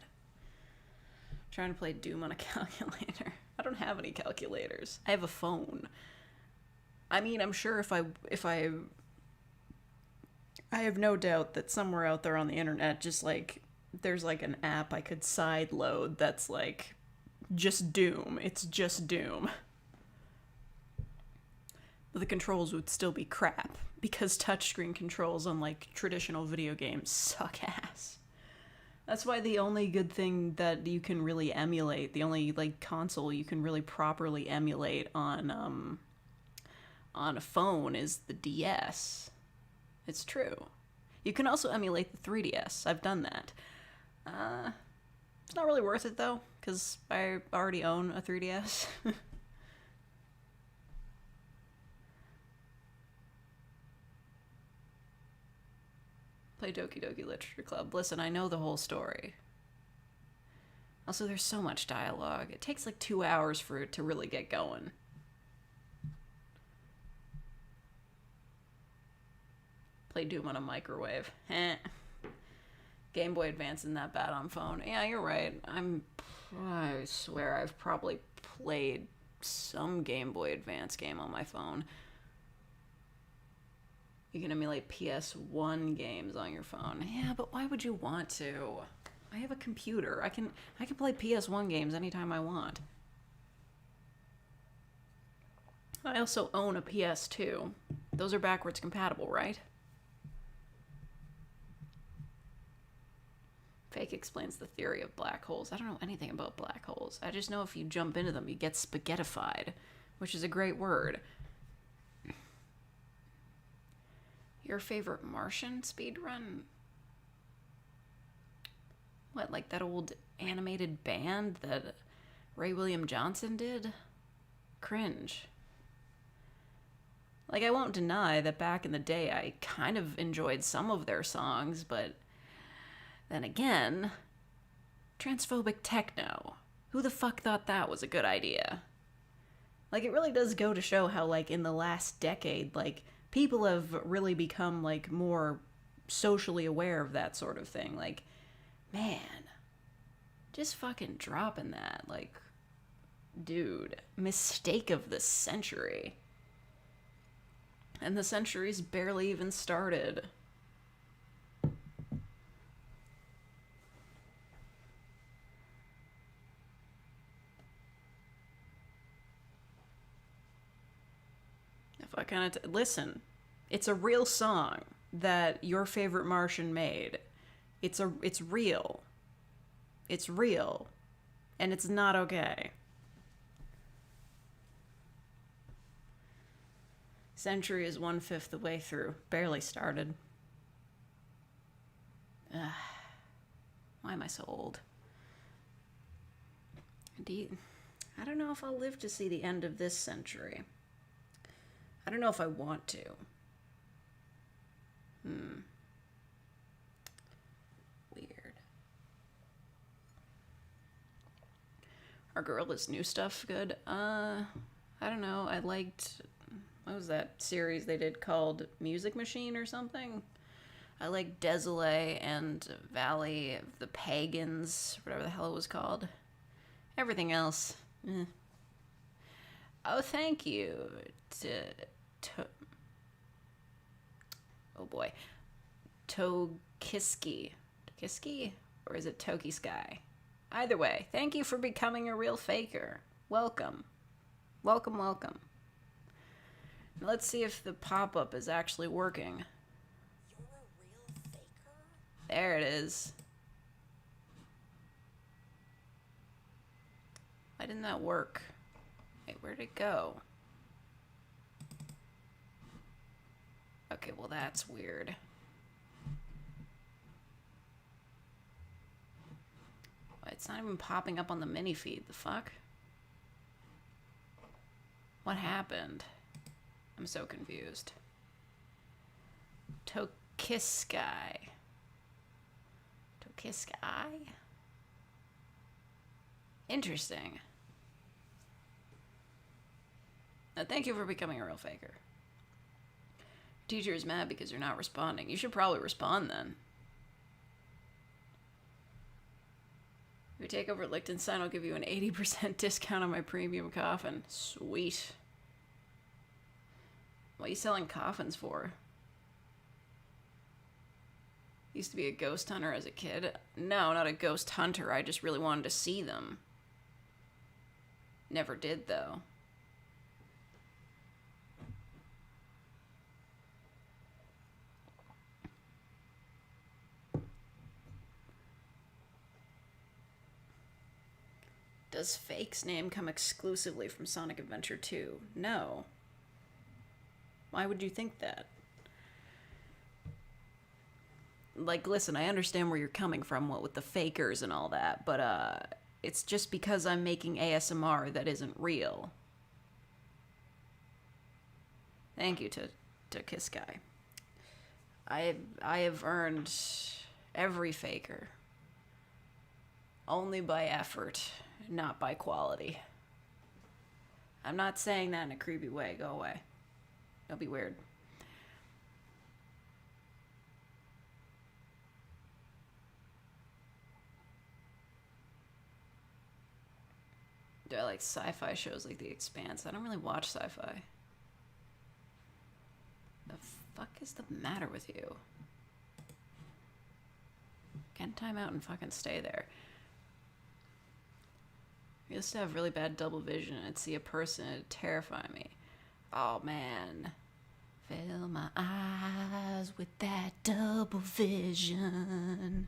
I'm trying to play Doom on a calculator. I don't have any calculators. I have a phone. I mean, I'm sure if I have no doubt that somewhere out there on the internet, just like, there's like an app I could side load that's like, just Doom. It's just Doom. But the controls would still be crap, because touchscreen controls on like traditional video games suck ass. That's why the only good thing that you can really emulate, the only like console you can really properly emulate on a phone is the DS. It's true. You can also emulate the 3DS. I've done that. It's not really worth it though, because I already own a 3DS. Play Doki Doki Literature Club. Listen, I know the whole story. Also, there's so much dialogue. It takes like 2 hours for it to really get going. Play Doom on a microwave. Game Boy Advance isn't that bad on phone. Yeah, you're right. I swear I've probably played some Game Boy Advance game on my phone. You can emulate PS1 games on your phone. Yeah, but why would you want to? I have a computer. I can play PS1 games anytime I want. I also own a PS2. Those are backwards compatible, right? Fake explains the theory of black holes. I don't know anything about black holes. I just know if you jump into them, you get spaghettified, which is a great word. Your favorite Martian speedrun? What, like that old animated band that Ray William Johnson did? Cringe. Like, I won't deny that back in the day I kind of enjoyed some of their songs, but then again, transphobic techno. Who the fuck thought that was a good idea? Like, it really does go to show how, like, in the last decade, like, people have really become, like, more socially aware of that sort of thing. Like, man, just fucking dropping that. Like, dude, mistake of the century. And the century's barely even started. If I kind of listen, it's a real song that your favorite Martian made. It's real. It's real. And it's not okay. Century is 1/5 the way through. Barely started. Why am I so old? I don't know if I'll live to see the end of this century. I don't know if I want to. Weird. Are Gorilla's new stuff good? I don't know. I liked... What was that series they did called Music Machine or something? I like Desolé and Valley of the Pagans, whatever the hell it was called. Everything else, Oh, thank you. Oh boy. Tokiski. Tokiski? Or is it Toki Sky? Either way, thank you for becoming a real faker. Welcome. Welcome, welcome. Let's see if the pop-up is actually working. You're a real faker? There it is. Why didn't that work? Wait, where'd it go? Okay, well that's weird. It's not even popping up on the mini feed. The fuck? What happened? I'm so confused. Tokiskai. Tokiskai? Interesting. Now, thank you for becoming a real faker. Teacher is mad because you're not responding. You should probably respond then. If you take over Liechtenstein, I'll give you an 80% discount on my premium coffin. Sweet. What are you selling coffins for? Used to be a ghost hunter as a kid. No, not a ghost hunter. I just really wanted to see them. Never did, though. Does Fake's name come exclusively from Sonic Adventure 2? No. Why would you think that? Like, listen, I understand where you're coming from, what with the fakers and all that, but, it's just because I'm making ASMR that isn't real. Thank you to Kiss Guy. I have earned every faker. Only by effort, not by quality. I'm not saying that in a creepy way. Go away. Don't be weird. Do I like sci-fi shows like The Expanse? I don't really watch sci-fi. The fuck is the matter with you? Can't time out and fucking stay there. I used to have really bad double vision and I'd see a person and it'd terrify me. Oh man. Fill my eyes with that double vision.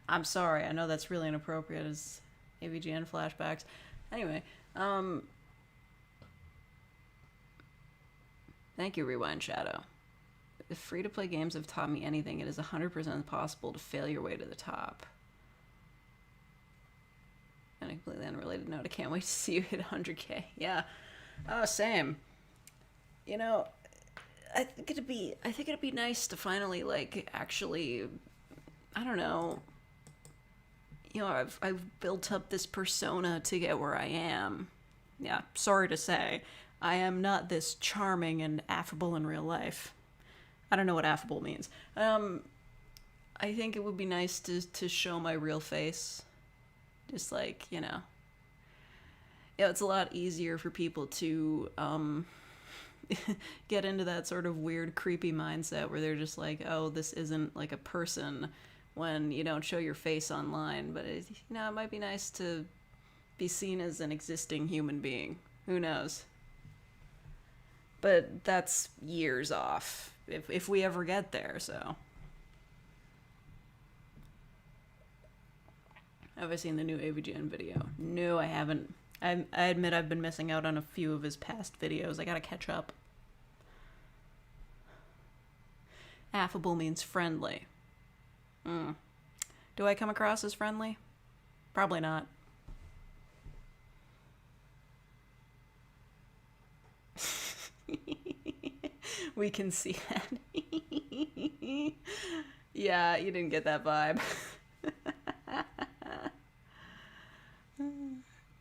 I'm sorry, I know that's really inappropriate as AVGN flashbacks. Anyway, thank you, Rewind Shadow. If free-to-play games have taught me anything, it is 100% possible to fail your way to the top. On a completely unrelated note, I can't wait to see you hit 100K. Yeah. Oh, same. You know, I think it'd be nice to finally, like, actually, I don't know. You know, I've built up this persona to get where I am. Yeah, sorry to say, I am not this charming and affable in real life. I don't know what affable means. I think it would be nice to show my real face. Just like, you know. Yeah, it's a lot easier for people to get into that sort of weird, creepy mindset where they're just like, oh, this isn't like a person when you don't show your face online. But, it might be nice to be seen as an existing human being. Who knows? But that's years off, if we ever get there, so. Have I seen the new AVGN video? No, I haven't. I admit I've been missing out on a few of his past videos. I gotta catch up. Affable means friendly. Do I come across as friendly? Probably not. We can see that. Yeah, you didn't get that vibe.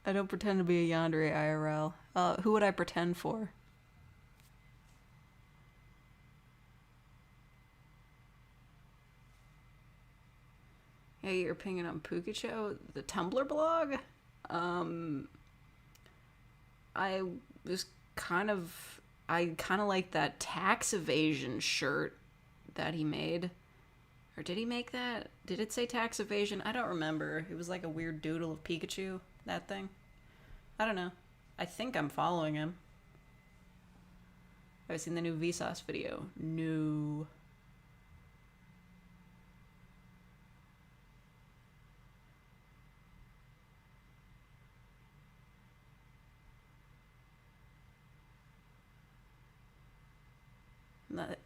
I don't pretend to be a yandere IRL. Who would I pretend for? Yeah, you're pinging on Pukacho, the Tumblr blog? I kind of like that tax evasion shirt that he made. Or did he make that? Did it say tax evasion? I don't remember. It was like a weird doodle of Pikachu, that thing. I don't know. I think I'm following him. Have I seen the new Vsauce video? No.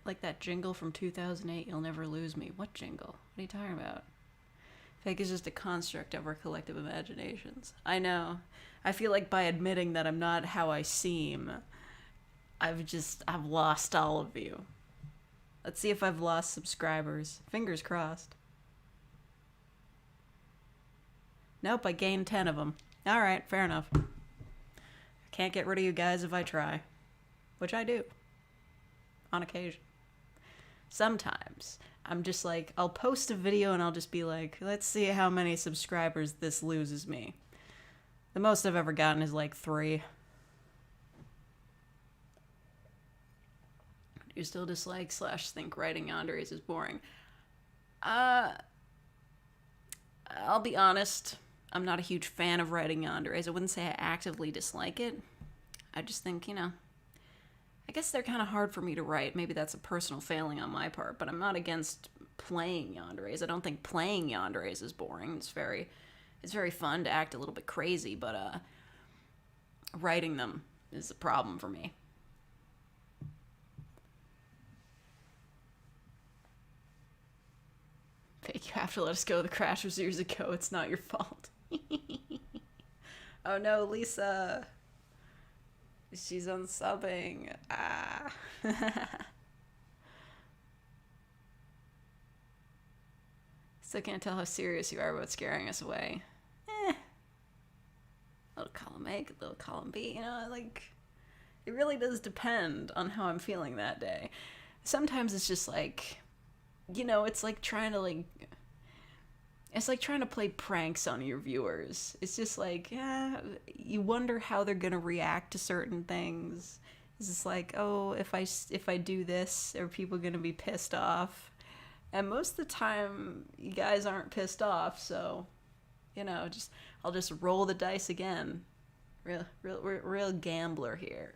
Like that jingle from 2008, You'll Never Lose Me. What jingle? What are you talking about? Fake is just a construct of our collective imaginations. I know. I feel like by admitting that I'm not how I seem, I've lost all of you. Let's see if I've lost subscribers. Fingers crossed. Nope, I gained 10 of them. Alright, fair enough. Can't get rid of you guys if I try. Which I do. On occasion. Sometimes I'm just like, I'll post a video and I'll just be like, let's see how many subscribers this loses me. The most I've ever gotten is like 3. You still dislike / think writing yanderes is boring? I'll be honest, I'm not a huge fan of writing yanderes. I wouldn't say I actively dislike it. I just think, I guess they're kind of hard for me to write. Maybe that's a personal failing on my part, but I'm not against playing yanderes. I don't think playing yanderes is boring. It's very fun to act a little bit crazy, but writing them is a problem for me. Fake, you have to let us go. The crash was years ago. It's not your fault. Oh no, Lisa. She's unsubbing. Ah. Still can't tell how serious you are about scaring us away. Little column A, little column B. It really does depend on how I'm feeling that day. Sometimes it's just like, it's like trying to play pranks on your viewers. It's just like, you wonder how they're gonna react to certain things. It's just like, oh, if I do this, are people gonna be pissed off? And most of the time, you guys aren't pissed off, so, you know, I'll just roll the dice again. Real gambler here.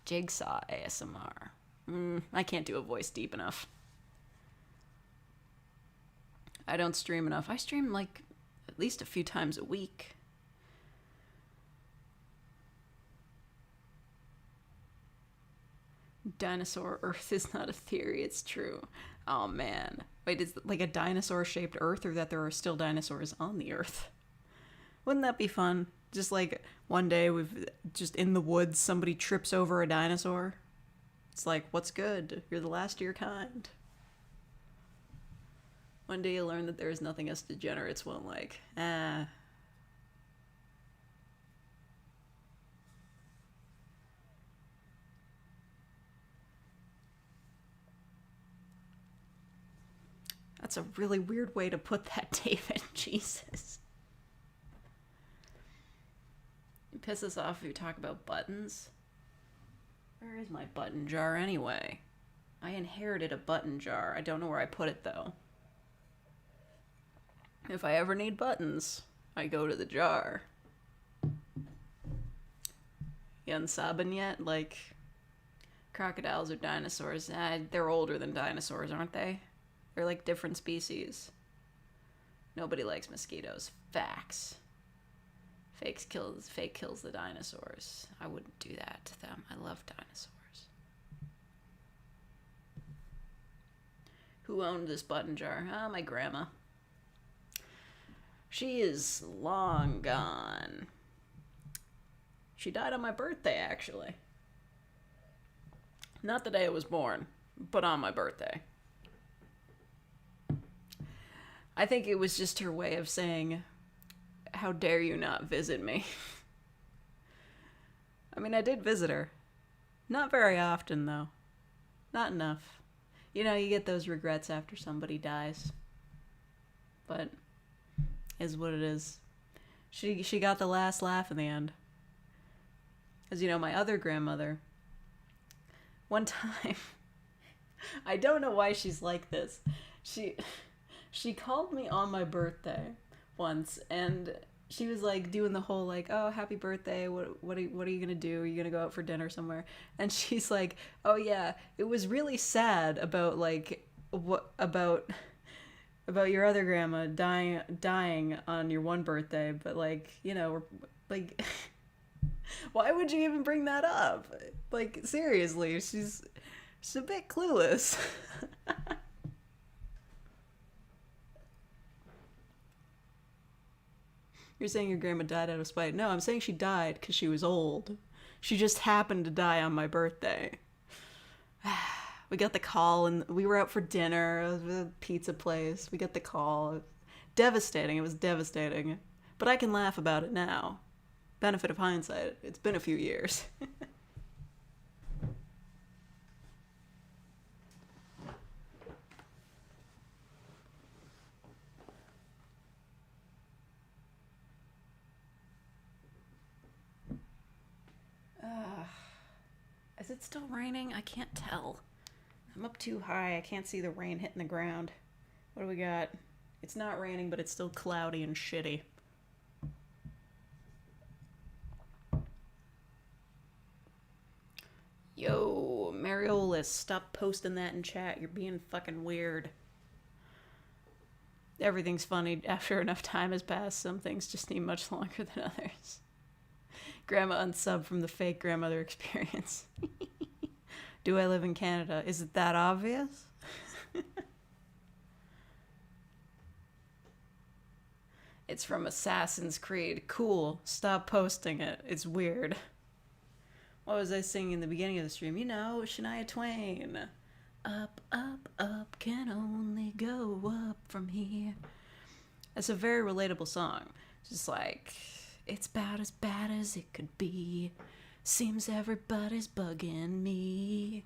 Jigsaw ASMR. I can't do a voice deep enough. I don't stream enough. I stream like at least a few times a week. Dinosaur Earth is not a theory, it's true. Oh man. Wait, is it like a dinosaur shaped Earth, or that there are still dinosaurs on the Earth? Wouldn't that be fun? Just like one day we've just in the woods, somebody trips over a dinosaur. It's like, what's good? You're the last of your kind. One day you learn that there is nothing us degenerates won't like. That's a really weird way to put that, David. Jesus. It pisses off if you talk about buttons. Where is my button jar anyway? I inherited a button jar. I don't know where I put it though. If I ever need buttons, I go to the jar. You unsubbing yet? Like, crocodiles or dinosaurs? They're older than dinosaurs, aren't they? They're like different species. Nobody likes mosquitoes. Facts. Fake kills the dinosaurs. I wouldn't do that to them. I love dinosaurs. Who owned this button jar? My grandma. She is long gone. She died on my birthday, actually. Not the day I was born, but on my birthday. I think it was just her way of saying, how dare you not visit me? I mean, I did visit her. Not very often, though. Not enough. You know, you get those regrets after somebody dies. But, is what it is. She got the last laugh in the end. As you know, my other grandmother, one time, I don't know why she's like this. She called me on my birthday once, and she was like doing the whole like, oh, happy birthday, what are you gonna do? Are you gonna go out for dinner somewhere? And she's like, oh yeah, it was really sad about like what about your other grandma dying on your one birthday, but like, you know, we're like why would you even bring that up? Like, seriously, she's a bit clueless. You're saying your grandma died out of spite. No, I'm saying she died because she was old. She just happened to die on my birthday. We got the call, and we were out for dinner at a pizza place. We got the call. Devastating. It was devastating. But I can laugh about it now. Benefit of hindsight. It's been a few years. Is it still raining? I can't tell. I'm up too high. I can't see the rain hitting the ground. What do we got? It's not raining, but it's still cloudy and shitty. Yo, Mariolis, stop posting that in chat. You're being fucking weird. Everything's funny after enough time has passed. Some things just need much longer than others. Grandma unsub from the fake grandmother experience. Do I live in Canada? Is it that obvious? It's from Assassin's Creed. Cool. Stop posting it. It's weird. What was I singing in the beginning of the stream? You know, Shania Twain. Up, up, up, can only go up from here. That's a very relatable song. Just like, it's about as bad as it could be. Seems everybody's bugging me.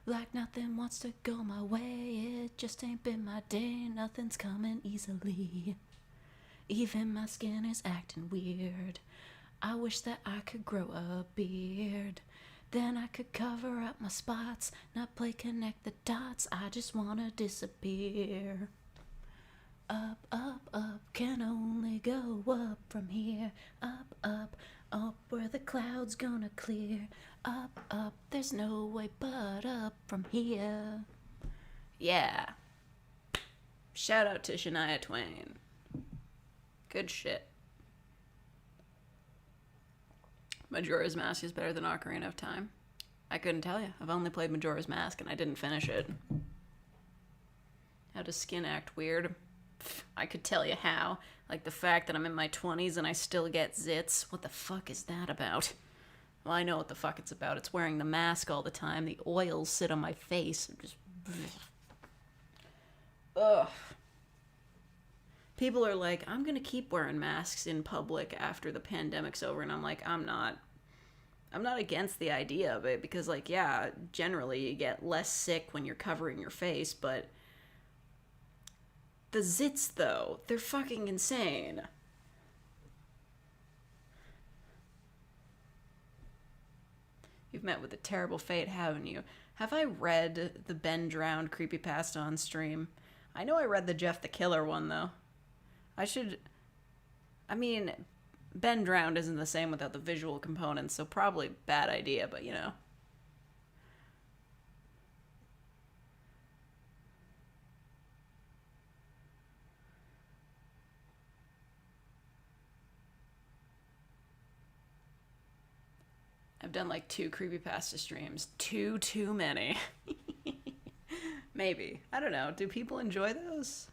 Like nothing wants to go my way. It just ain't been my day. Nothing's coming easily. Even my skin is acting weird. I wish that I could grow a beard. Then I could cover up my spots, not play connect the dots. I just wanna disappear. Up, up, up, can only go up from here. Up, up, up, where the clouds gonna clear. Up, up, there's no way but up from here. Yeah. Shout out to Shania Twain. Good shit. Majora's Mask is better than Ocarina of Time. I couldn't tell you. I've only played Majora's Mask and I didn't finish it. How does skin act weird? I could tell you how. Like the fact that I'm in my 20s and I still get zits. What the fuck is that about? Well, I know what the fuck it's about. It's wearing the mask all the time. The oils sit on my face. And just... Ugh. People are like, I'm gonna keep wearing masks in public after the pandemic's over, and I'm like, I'm not against the idea of it, because, like, yeah, generally you get less sick when you're covering your face, but the zits, though, they're fucking insane. You've met with a terrible fate, haven't you? Have I read the Ben Drowned creepypasta on stream? I know I read the Jeff the Killer one, though. I mean, Ben Drowned isn't the same without the visual components, so probably bad idea, but you know. I've done like 2 creepypasta streams. Too many. Maybe. I don't know. Do people enjoy those?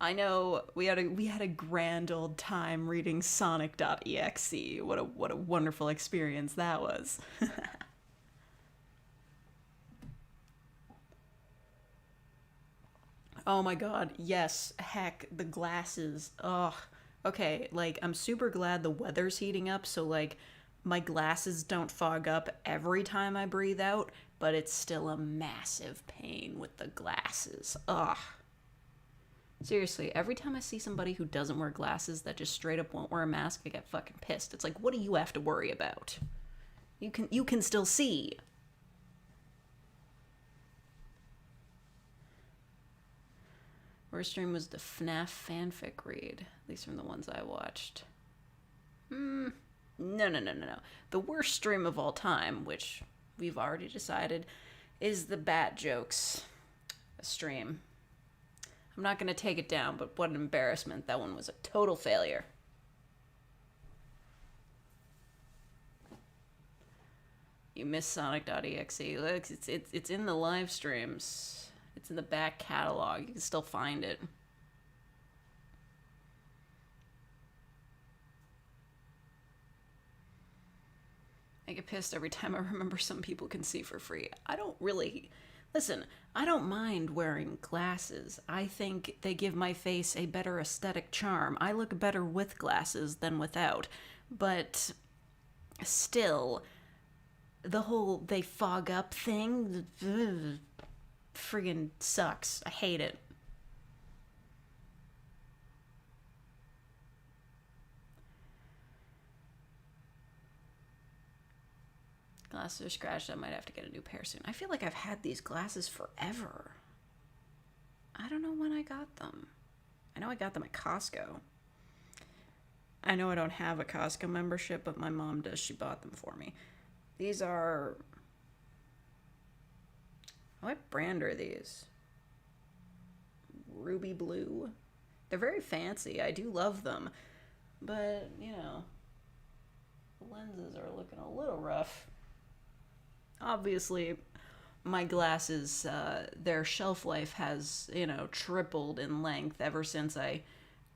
I know we had a grand old time reading Sonic.exe. What a wonderful experience that was. Oh my god, yes, heck, the glasses. Ugh. Okay, like, I'm super glad the weather's heating up, so, like, my glasses don't fog up every time I breathe out, but it's still a massive pain with the glasses. Ugh. Seriously, every time I see somebody who doesn't wear glasses that just straight up won't wear a mask, I get fucking pissed. It's like, what do you have to worry about? You can still see. Worst stream was the FNAF fanfic read, at least from the ones I watched. No. The worst stream of all time, which we've already decided, is the Bat Jokes stream. I'm not going to take it down, but what an embarrassment. That one was a total failure. You missed Sonic.exe. Look, it's in the live streams. It's in the back catalog. You can still find it. I get pissed every time I remember some people can see for free. I don't really... Listen, I don't mind wearing glasses. I think they give my face a better aesthetic charm. I look better with glasses than without. But still, the whole they fog up thing, friggin' sucks. I hate it. Glasses are scratched. I might have to get a new pair soon. I feel like I've had these glasses forever. I don't know when I got them. I know I got them at Costco. I know I don't have a Costco membership, but my mom does. She bought them for me. These are... What brand are these? Ruby Blue. They're very fancy. I do love them. But, you know, the lenses are looking a little rough. Obviously, my glasses, their shelf life has, you know, tripled in length ever since I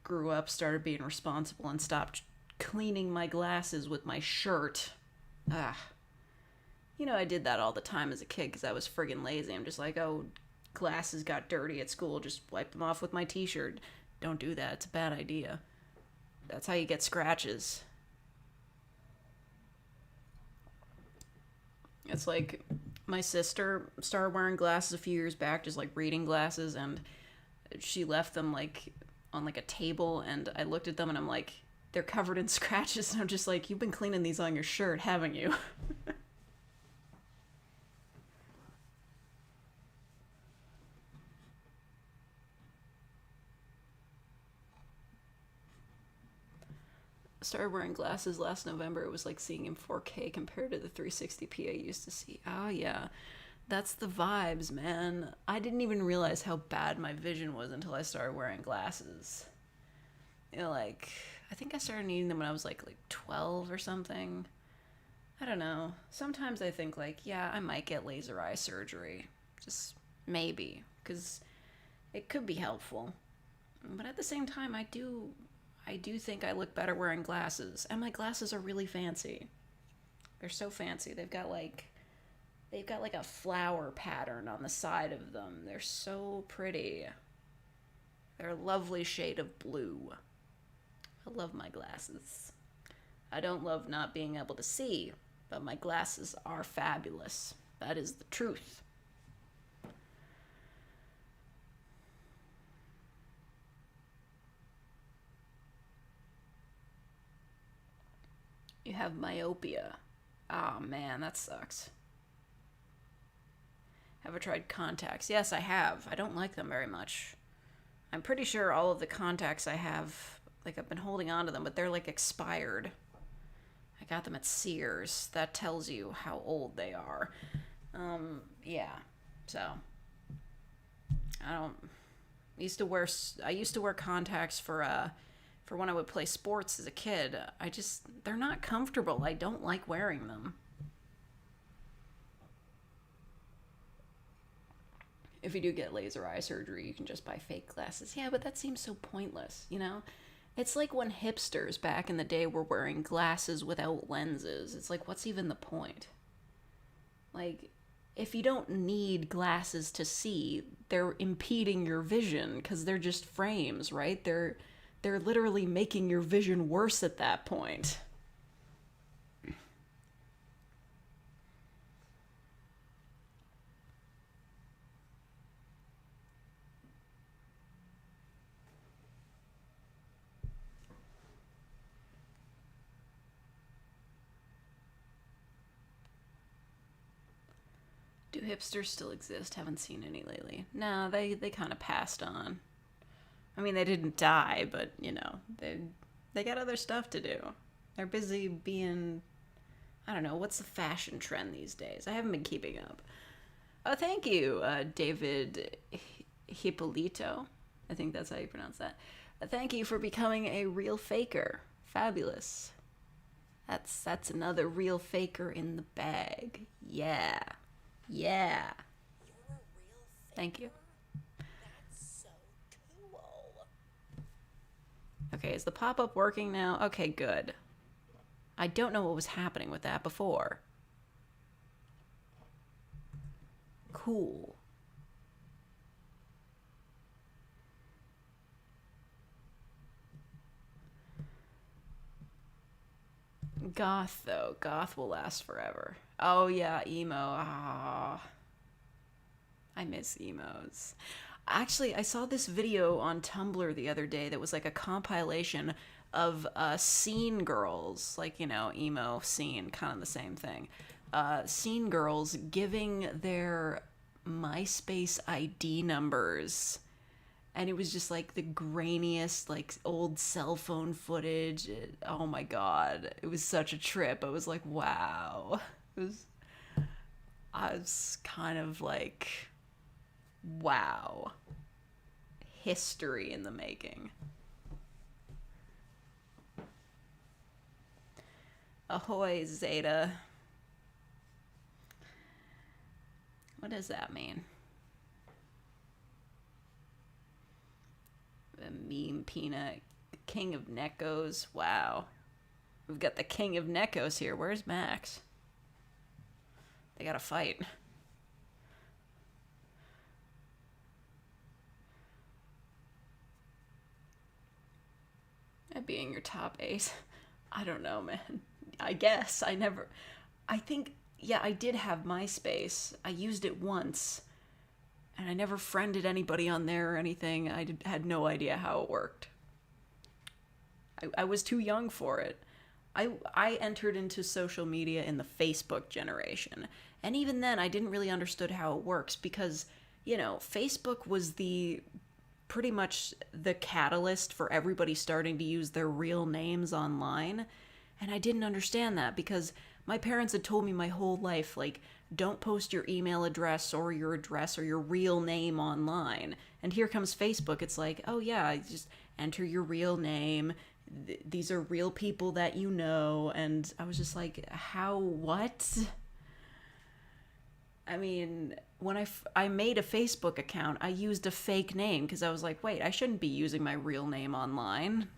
grew up, started being responsible, and stopped cleaning my glasses with my shirt. You know, I did that all the time as a kid because I was friggin' lazy. I'm just like, oh, glasses got dirty at school, just wipe them off with my t-shirt. Don't do that. It's a bad idea. That's how you get scratches. It's like my sister started wearing glasses a few years back, just like reading glasses, and she left them like on like a table, and I looked at them and I'm like, they're covered in scratches, and I'm just like, you've been cleaning these on your shirt, haven't you? started wearing glasses last November. It was like seeing in 4K compared to the 360p I used to see. Oh, yeah. That's the vibes, man. I didn't even realize how bad my vision was until I started wearing glasses. You know, like, I think I started needing them when I was like 12 or something. I don't know. Sometimes I think like, yeah, I might get laser eye surgery. Just maybe, because it could be helpful. But at the same time, I do think I look better wearing glasses. And my glasses are really fancy. They're so fancy. They've got like a flower pattern on the side of them. They're so pretty. They're a lovely shade of blue. I love my glasses. I don't love not being able to see, but my glasses are fabulous. That is the truth. You have myopia. Oh man, that sucks. Have I tried contacts? Yes, I have. I don't like them very much. I'm pretty sure all of the contacts I have, like I've been holding on to them, but they're like expired. I got them at Sears. That tells you how old they are. Yeah. So I used to wear contacts for when I would play sports as a kid. They're not comfortable. I don't like wearing them. If you do get laser eye surgery, you can just buy fake glasses. Yeah, but that seems so pointless, you know? It's like when hipsters back in the day were wearing glasses without lenses. It's like, what's even the point? Like, if you don't need glasses to see, they're impeding your vision because they're just frames, right? They're literally making your vision worse at that point. Do hipsters still exist? Haven't seen any lately. No, they kind of passed on. I mean, they didn't die, but, you know, they got other stuff to do. They're busy being, I don't know, what's the fashion trend these days? I haven't been keeping up. Oh, thank you, David Hippolito. I think that's how you pronounce that. Thank you for becoming a real faker. Fabulous. That's another real faker in the bag. Yeah. Yeah. You're a real faker? Thank you. That's so cool. Okay, is the pop-up working now? Okay, good. I don't know what was happening with that before. Cool. Goth, though. Goth will last forever. Oh, yeah, emo. Ah. I miss emos. Actually, I saw this video on Tumblr the other day that was like a compilation of scene girls, like, you know, emo, scene, kind of the same thing. Scene girls giving their MySpace ID numbers. And it was just like the grainiest, like old cell phone footage. Oh my god. It was such a trip. I was like, wow. I was kind of like, wow. History in the making. Ahoy, Zeta. What does that mean? The meme peanut. King of Neckos. Wow. We've got the King of Neckos here. Where's Max? They gotta fight. That being your top ace. I don't know, man. I guess. I think, yeah, I did have MySpace. I used it once. And I never friended anybody on there or anything. I had no idea how it worked. I was too young for it. I entered into social media in the Facebook generation. And even then, I didn't really understood how it works because, you know, Facebook was the pretty much the catalyst for everybody starting to use their real names online. And I didn't understand that because my parents had told me my whole life, like, don't post your email address or your real name online. And here comes Facebook. It's like, oh yeah, just enter your real name. These are real people that you know. And I was just like, how, what? I mean, when I made a Facebook account, I used a fake name because I was like, wait, I shouldn't be using my real name online.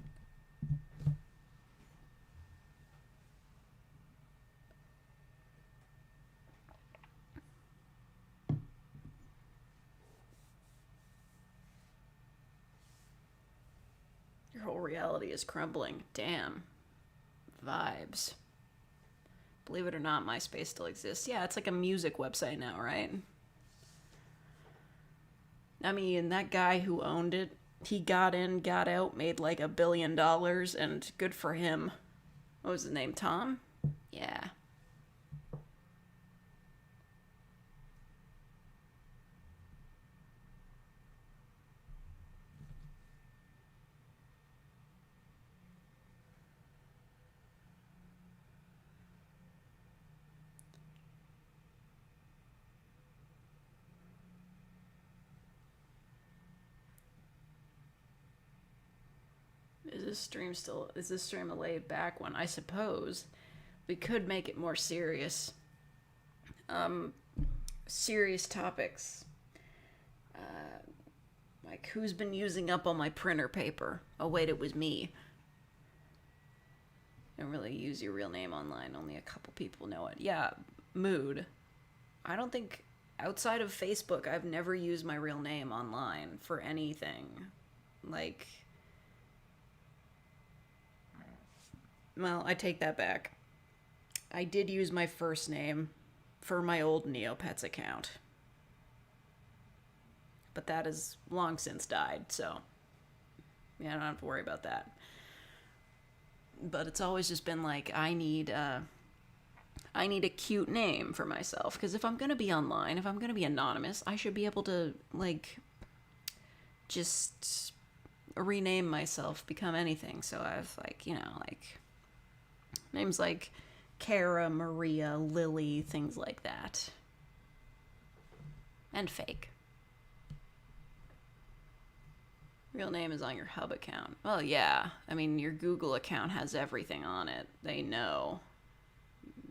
Your whole reality is crumbling. Damn. Vibes. Believe it or not, MySpace still exists. Yeah, it's like a music website now, right? I mean, that guy who owned it, he got in, got out, made like $1 billion, and good for him. What was his name? Tom? Yeah. Is this stream a laid back one? I suppose we could make it more serious. Serious topics. Like, who's been using up all my printer paper? Oh wait, it was me. Don't really use your real name online. Only a couple people know it. Yeah, mood. I don't think, outside of Facebook, I've never used my real name online for anything. Like, well, I take that back. I did use my first name for my old Neopets account. But that has long since died, so yeah, I don't have to worry about that. But it's always just been like, I need a cute name for myself, because if I'm gonna be online, if I'm gonna be anonymous, I should be able to, like, just rename myself, become anything. So I've, like, you know, like, names like Kara, Maria, Lily, things like that. And fake. Real name is on your hub account. Well, yeah. I mean, your Google account has everything on it. They know.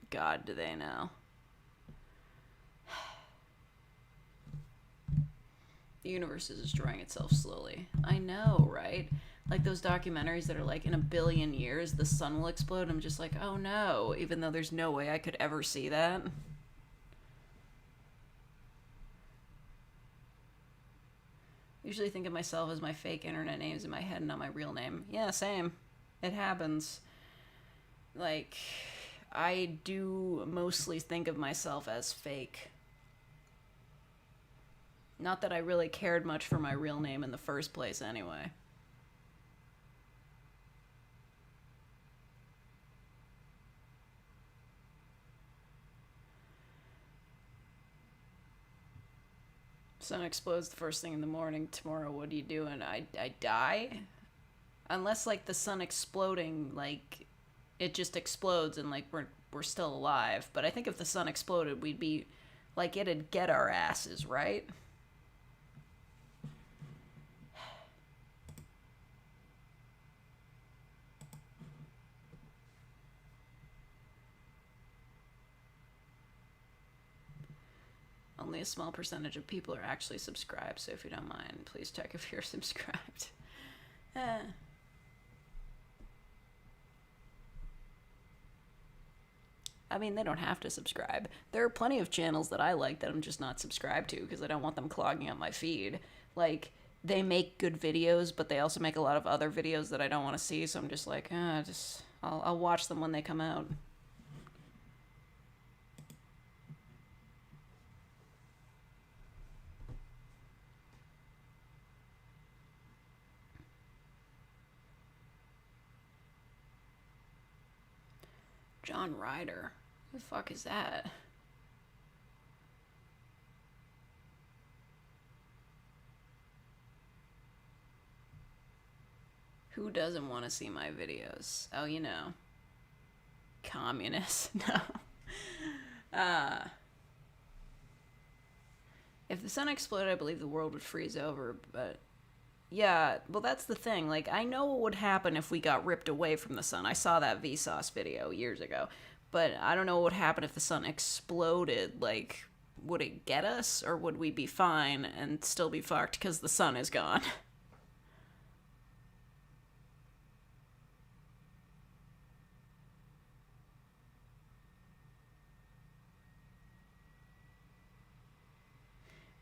God, do they know. The universe is destroying itself slowly. I know, right? Like those documentaries that are like, in 1 billion years, the sun will explode. I'm just like, oh no. Even though there's no way I could ever see that. Usually think of myself as my fake internet names in my head and not my real name. Yeah, same. It happens. Like, I do mostly think of myself as fake. Not that I really cared much for my real name in the first place anyway. Sun explodes the first thing in the morning tomorrow. What do you do? And I die? Unless, like, the sun exploding, like, it just explodes and, like, we're still alive. But I think if the sun exploded, we'd be, like, it'd get our asses, right? Only a small percentage of people are actually subscribed, so if you don't mind, please check if you're subscribed. I mean, they don't have to subscribe. There are plenty of channels that I like that I'm just not subscribed to because I don't want them clogging up my feed. Like, they make good videos, but they also make a lot of other videos that I don't want to see, so I'm just like, I'll watch them when they come out. John Ryder. Who the fuck is that? Who doesn't want to see my videos? Oh, you know. Communists. No. If the sun exploded, I believe the world would freeze over, but yeah, well, that's the thing. Like, I know what would happen if we got ripped away from the sun. I saw that Vsauce video years ago, but I don't know what would happen if the sun exploded. Like, would it get us, or would we be fine and still be fucked because the sun is gone?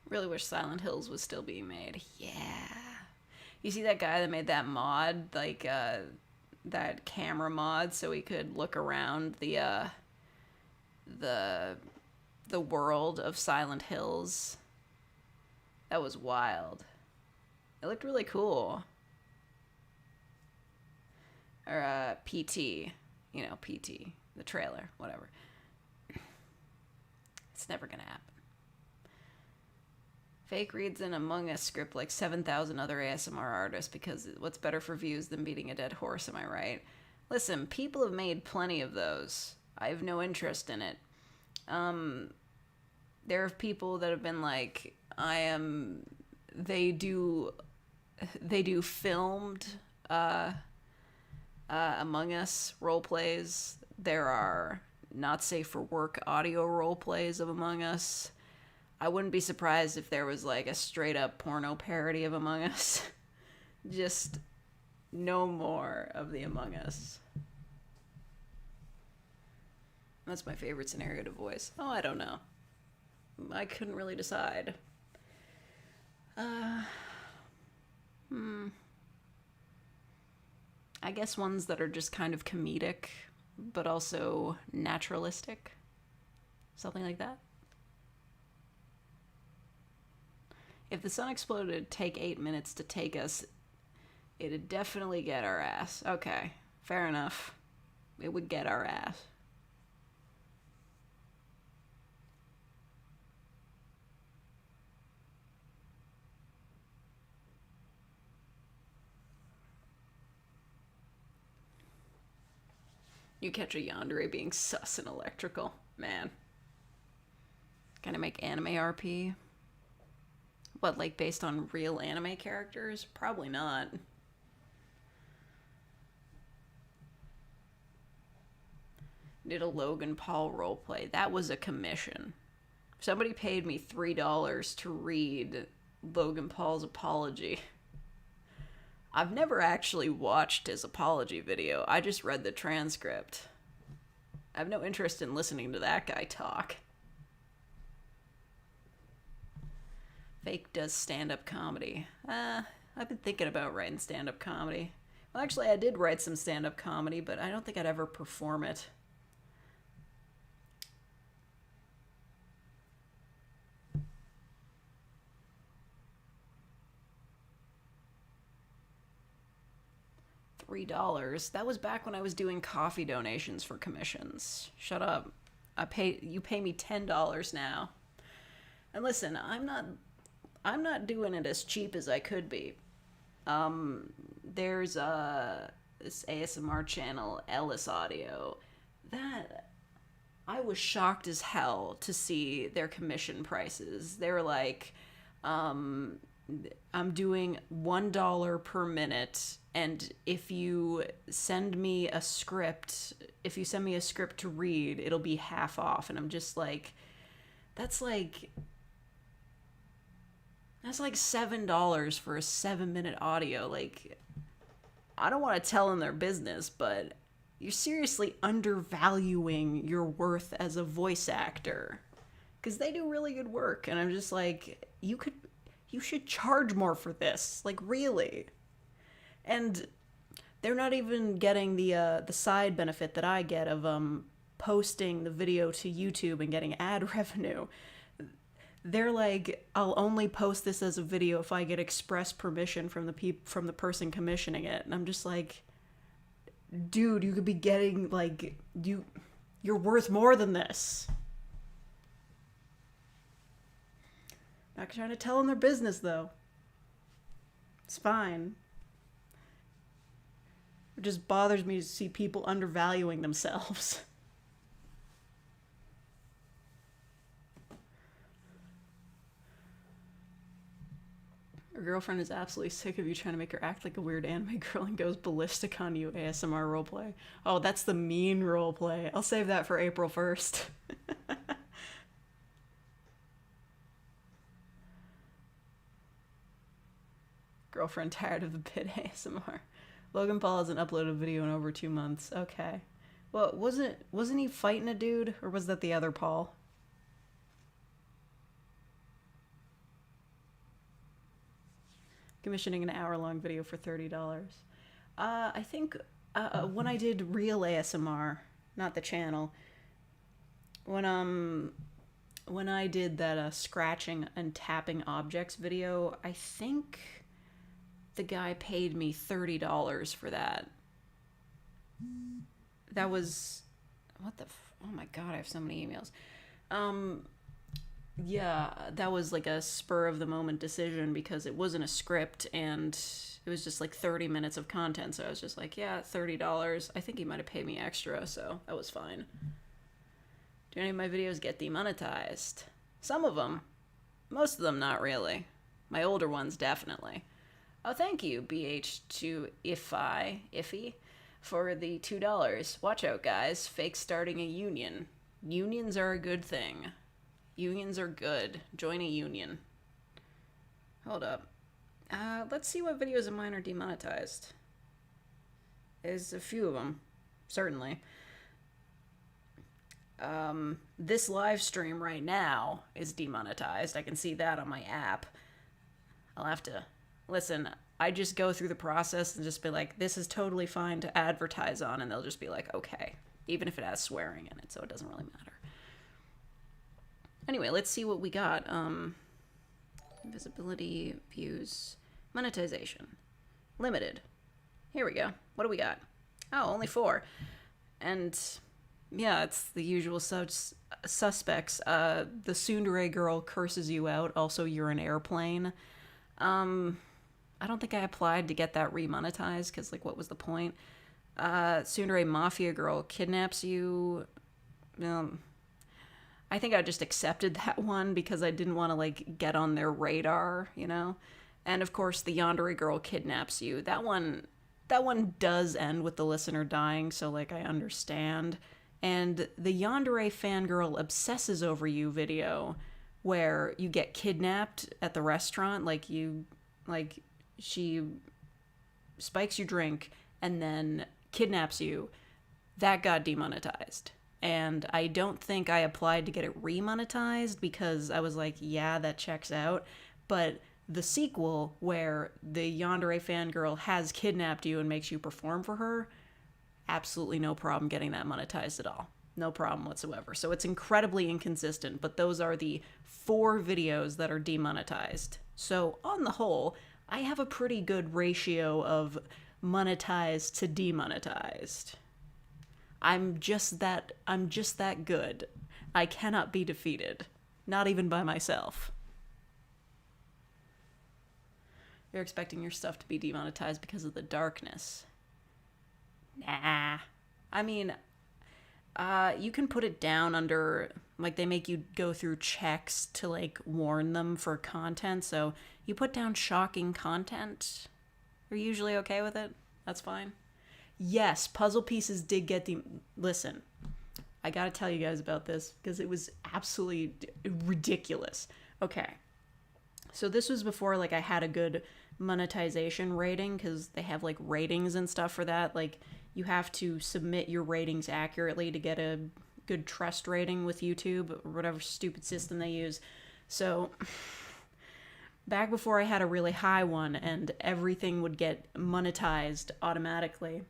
Really wish Silent Hills was still being made. Yeah. You see that guy that made that mod, like that camera mod, so he could look around the world of Silent Hills. That was wild. It looked really cool. Or PT, you know, PT, the trailer, whatever. It's never gonna happen. Fake reads an Among Us script like 7,000 other ASMR artists because what's better for views than beating a dead horse, am I right? Listen, people have made plenty of those. I have no interest in it. There are people that have been like, they do filmed Among Us role plays. There are not safe for work audio role plays of Among Us. I wouldn't be surprised if there was like a straight up porno parody of Among Us. Just no more of the Among Us. That's my favorite scenario to voice. Oh, I don't know. I couldn't really decide. I guess ones that are just kind of comedic, but also naturalistic. Something like that. If the sun exploded, it'd take 8 minutes to take us. It'd definitely get our ass. Okay, fair enough. It would get our ass. You catch a yandere being sus and electrical. Man. Gonna make anime RP? What, like based on real anime characters? Probably not. Did a Logan Paul roleplay. That was a commission. Somebody paid me $3 to read Logan Paul's apology. I've never actually watched his apology video. I just read the transcript. I have no interest in listening to that guy talk. Fake does stand-up comedy. I've been thinking about writing stand-up comedy. Well, actually, I did write some stand-up comedy, but I don't think I'd ever perform it. $3. That was back when I was doing coffee donations for commissions. Shut up. You pay me $10 now. And listen, I'm not doing it as cheap as I could be. There's this ASMR channel, Ellis Audio, that I was shocked as hell to see their commission prices. They were like, I'm doing $1 per minute, and if you send me a script to read, it'll be half off. And I'm just like, that's like $7 for a 7-minute audio. Like, I don't want to tell them their business, but you're seriously undervaluing your worth as a voice actor, because they do really good work. And I'm just like, you should charge more for this, like, really. And they're not even getting the side benefit that I get of posting the video to YouTube and getting ad revenue. They're like, I'll only post this as a video if I get express permission from the person commissioning it. And I'm just like, dude, you could be getting, like, you're worth more than this. Not trying to tell them their business, though. It's fine. It just bothers me to see people undervaluing themselves. Her girlfriend is absolutely sick of you trying to make her act like a weird anime girl and goes ballistic on you ASMR roleplay. Oh, that's the mean roleplay. I'll save that for April 1st. Girlfriend tired of the pit ASMR. Logan Paul hasn't uploaded a video in over 2 months. Okay. Well, wasn't he fighting a dude? Or was that the other Paul? Commissioning an hour-long video for $30. I think when I did real ASMR, not the channel, when I did that scratching and tapping objects video, I think the guy paid me $30 for that. That was oh my god, I have so many emails. Yeah, that was like a spur of the moment decision because it wasn't a script and it was just like 30 minutes of content. So I was just like, yeah, $30. I think he might have paid me extra, so that was fine. Do any of my videos get demonetized? Some of them. Most of them not really. My older ones definitely. Oh, thank you, BH2Iffy, for the $2. Watch out, guys. Fake starting a union. Unions are a good thing. Unions are good. Join a union. Hold up. Let's see what videos of mine are demonetized. There's a few of them, certainly. This live stream right now is demonetized. I can see that on my app. I'll have to... Listen, I just go through the process and just be like, this is totally fine to advertise on, and they'll just be like, okay. Even if it has swearing in it, so it doesn't really matter. Anyway, let's see what we got. Visibility, views, monetization. Limited. Here we go. What do we got? Oh, only 4. And yeah, it's the usual suspects. The tsundere girl curses you out. Also, you're an airplane. I don't think I applied to get that remonetized because, like, what was the point? Tsundere mafia girl kidnaps you. I think I just accepted that one because I didn't want to, like, get on their radar, you know? And, of course, the yandere girl kidnaps you. That one does end with the listener dying, so, like, I understand. And the yandere fangirl obsesses over you video where you get kidnapped at the restaurant, she spikes your drink and then kidnaps you. That got demonetized. And I don't think I applied to get it remonetized because I was like, yeah, that checks out. But the sequel, where the yandere fangirl has kidnapped you and makes you perform for her, absolutely no problem getting that monetized at all. No problem whatsoever. So it's incredibly inconsistent, but those are the 4 videos that are demonetized. So on the whole, I have a pretty good ratio of monetized to demonetized. I'm just that good. I cannot be defeated. Not even by myself. You're expecting your stuff to be demonetized because of the darkness. Nah. I mean, you can put it down under, like, they make you go through checks to, like, warn them for content. So you put down shocking content. You're usually okay with it. That's fine. Yes, puzzle pieces did get Listen, I gotta tell you guys about this because it was absolutely ridiculous. Okay. So this was before, like, I had a good monetization rating because they have, like, ratings and stuff for that. Like, you have to submit your ratings accurately to get a good trust rating with YouTube or whatever stupid system they use. So back before I had a really high one and everything would get monetized automatically,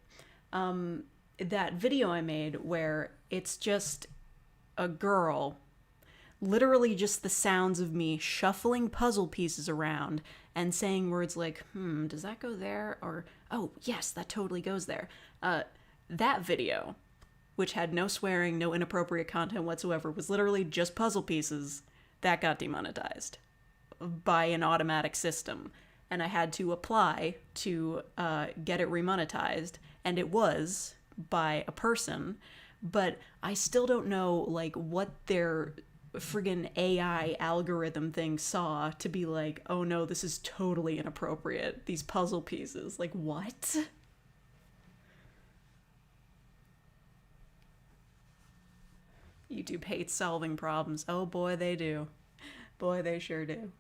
that video I made where it's just a girl, literally just the sounds of me shuffling puzzle pieces around and saying words like, does that go there? Or, oh, yes, that totally goes there. That video, which had no swearing, no inappropriate content whatsoever, was literally just puzzle pieces, that got demonetized by an automatic system. And I had to apply to get it remonetized. and it was by a person, but I still don't know like what their friggin' AI algorithm thing saw to be like, oh no, this is totally inappropriate. These puzzle pieces. Like, what? YouTube hates solving problems. Oh boy, they do. Boy, they sure do.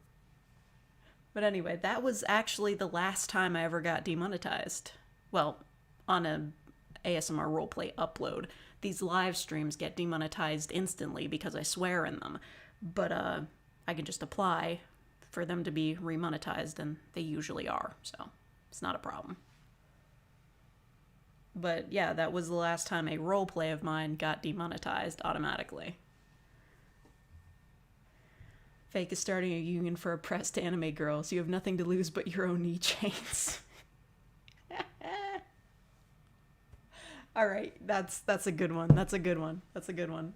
But anyway, that was actually the last time I ever got demonetized. Well, on a ASMR roleplay upload. These live streams get demonetized instantly because I swear in them. But I can just apply for them to be remonetized, and they usually are, so it's not a problem. But yeah, that was the last time a roleplay of mine got demonetized automatically. Fake is starting a union for oppressed anime girls. You have nothing to lose but your own knee chains. All right, that's a good one. That's a good one. That's a good one.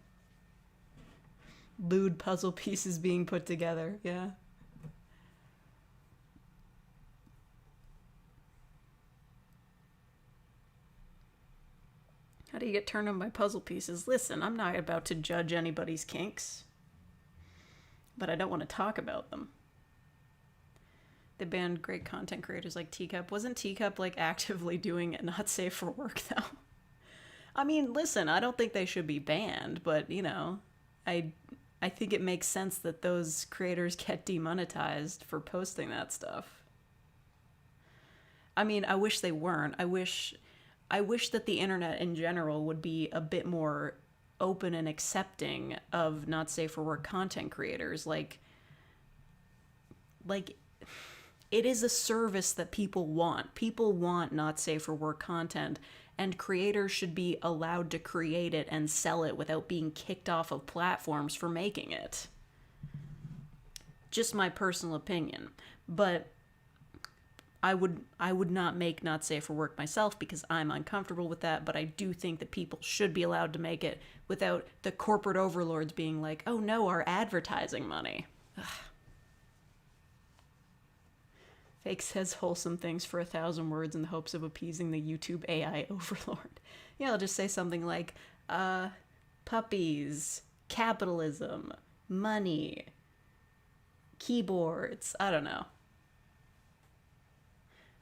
Lewd puzzle pieces being put together. Yeah. How do you get turned on by puzzle pieces? Listen, I'm not about to judge anybody's kinks, but I don't want to talk about them. They banned great content creators like Teacup. Wasn't Teacup like actively doing it not safe for work though? I mean, listen, I don't think they should be banned, but you know, I think it makes sense that those creators get demonetized for posting that stuff. I mean, I wish they weren't. I wish that the internet in general would be a bit more open and accepting of not safe for work content creators. Like it is a service that people want. People want not safe for work content, and creators should be allowed to create it and sell it without being kicked off of platforms for making it. Just my personal opinion. But I would not make not safe for work myself because I'm uncomfortable with that, but I do think that people should be allowed to make it without the corporate overlords being like, oh no, our advertising money. Ugh. Fake says wholesome things for 1,000 words in the hopes of appeasing the YouTube AI overlord. Yeah, I'll just say something like, puppies, capitalism, money, keyboards, I don't know.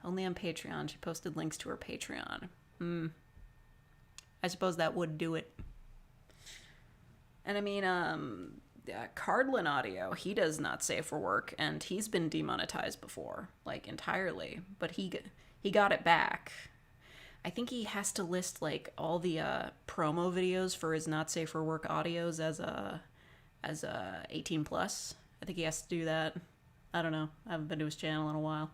Only on Patreon. She posted links to her Patreon. I suppose that would do it. And I mean, Cardlin Audio, he does not safe for work, and he's been demonetized before, like entirely, but he got it back. I think he has to list like all the promo videos for his not safe for work audios as 18 plus. I think he has to do that. I don't know. I haven't been to his channel in a while.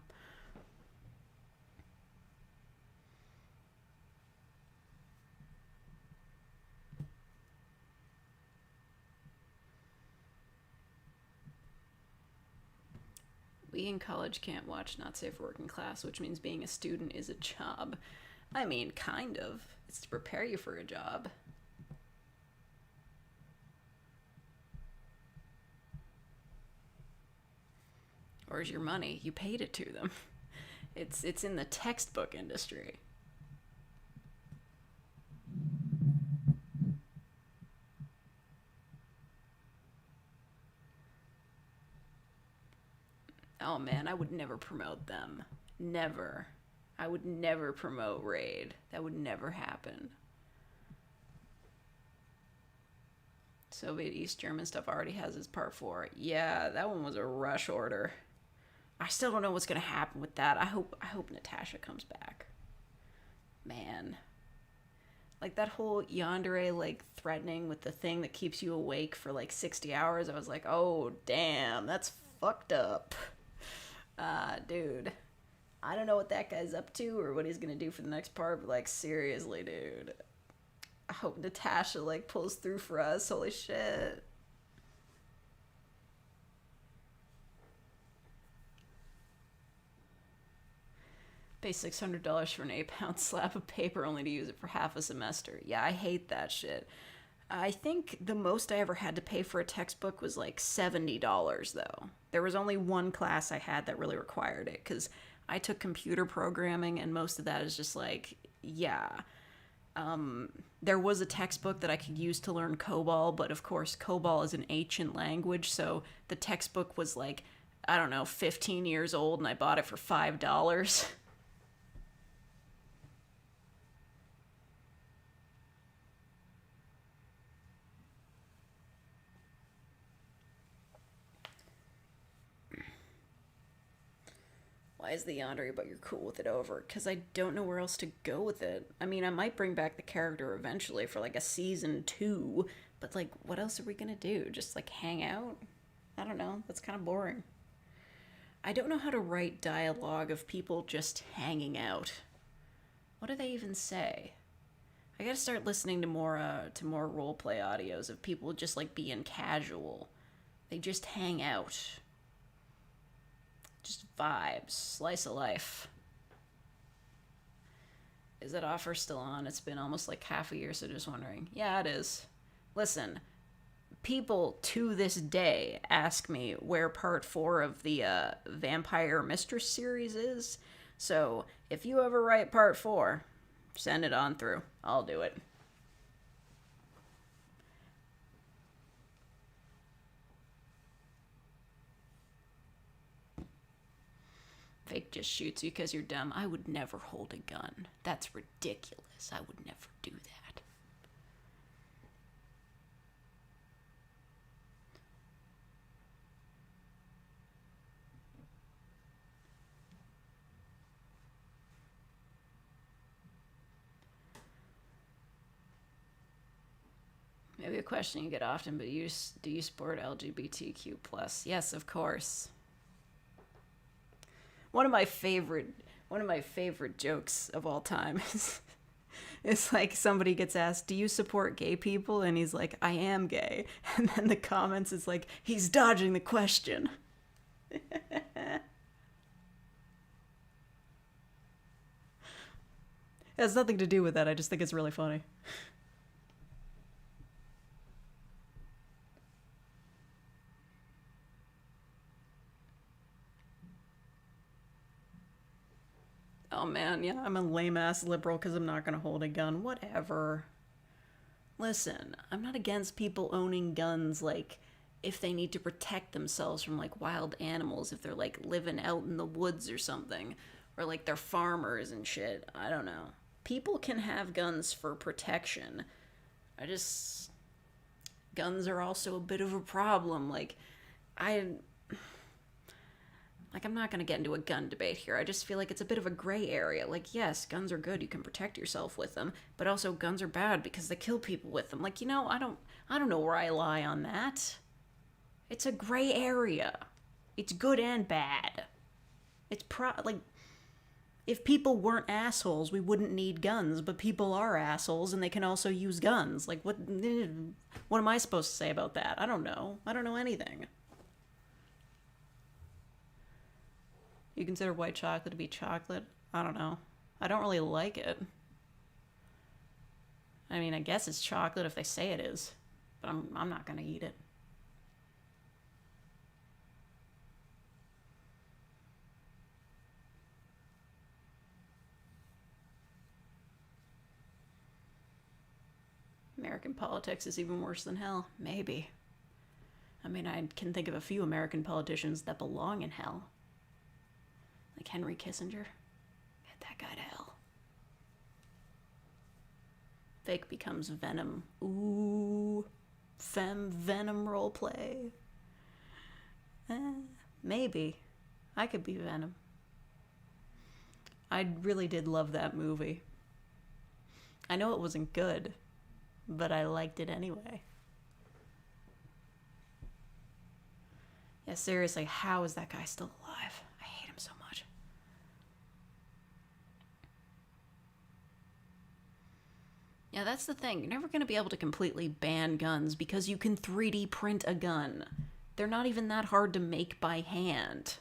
We in college can't watch Not Safe for Work in class, which means being a student is a job. I mean, kind of. It's to prepare you for a job. Where's your money? You paid it to them. It's in the textbook industry. Oh man, I would never promote them. Never. I would never promote Raid. That would never happen. Soviet East German stuff already has its part 4. Yeah, that one was a rush order. I still don't know what's gonna happen with that. I hope Natasha comes back. Man. Like that whole yandere like threatening with the thing that keeps you awake for like 60 hours. I was like, oh damn, that's fucked up. Dude, I don't know what that guy's up to or what he's gonna do for the next part, but like seriously, dude, I hope Natasha like pulls through for us. Holy shit. Pay $600 for an 8-pound slab of paper only to use it for half a semester. Yeah, I hate that shit. I think the most I ever had to pay for a textbook was like $70 though. There was only one class I had that really required it because I took computer programming and most of that is just like yeah. There was a textbook that I could use to learn COBOL, but of course COBOL is an ancient language, so the textbook was like, I don't know, 15 years old, and I bought it for $5. Why is the yandere, but you're cool with it over? Because I don't know where else to go with it. I mean, I might bring back the character eventually for like a season 2, but like, what else are we gonna do? Just like hang out? I don't know. That's kind of boring. I don't know how to write dialogue of people just hanging out. What do they even say? I gotta start listening to more roleplay audios of people just like being casual. They just hang out. Just vibes. Slice of life. Is that offer still on? It's been almost like half a year, so just wondering. Yeah, it is. Listen, people to this day ask me where part 4 of the Vampire Mistress series is. So if you ever write part 4, send it on through. I'll do it. Fake just shoots you because you're dumb. I would never hold a gun. That's ridiculous. I would never do that. Maybe a question you get often, but do you support LGBTQ plus? Yes, of course. One of my favorite jokes of all time is it's like somebody gets asked, "Do you support gay people?" and he's like, "I am gay." And then the comments is like, "He's dodging the question." It has nothing to do with that. I just think it's really funny. Oh man, yeah, I'm a lame ass liberal because I'm not gonna hold a gun. Whatever. Listen, I'm not against people owning guns, like, if they need to protect themselves from, like, wild animals, if they're, like, living out in the woods or something, or, like, they're farmers and shit. I don't know. People can have guns for protection. Guns are also a bit of a problem. I'm not going to get into a gun debate here. I just feel like it's a bit of a gray area. Like, yes, guns are good. You can protect yourself with them. But also, guns are bad because they kill people with them. Like, I don't know where I lie on that. It's a gray area. It's good and bad. If people weren't assholes, we wouldn't need guns. But people are assholes, and they can also use guns. Like, what am I supposed to say about that? I don't know. I don't know anything. You consider white chocolate to be chocolate? I don't know. I don't really like it. I mean, I guess it's chocolate if they say it is, but I'm not gonna eat it. American politics is even worse than hell. Maybe. I mean, I can think of a few American politicians that belong in hell. Like Henry Kissinger. Get that guy to hell. Fake becomes Venom. Ooh. Femme Venom roleplay. Maybe. I could be Venom. I really did love that movie. I know it wasn't good, but I liked it anyway. Yeah, seriously, how is that guy still alive? I hate him so much. Yeah, that's the thing. You're never going to be able to completely ban guns because you can 3D print a gun. They're not even that hard to make by hand.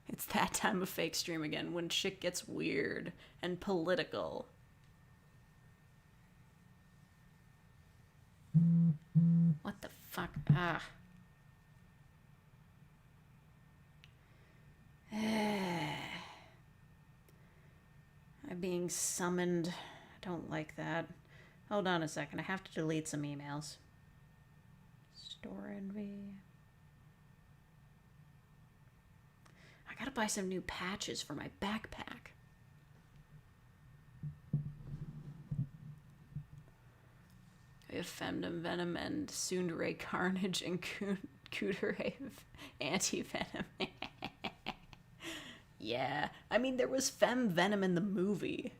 It's that time of fake stream again when shit gets weird and political. What the fuck? Ah. being summoned. I don't like that. Hold on a second. I have to delete some emails. Store envy. I gotta buy some new patches for my backpack. We have Femdom Venom and Tsundere Carnage and Cooterave Anti-Venom. Yeah. I mean, there was Fem Venom in the movie,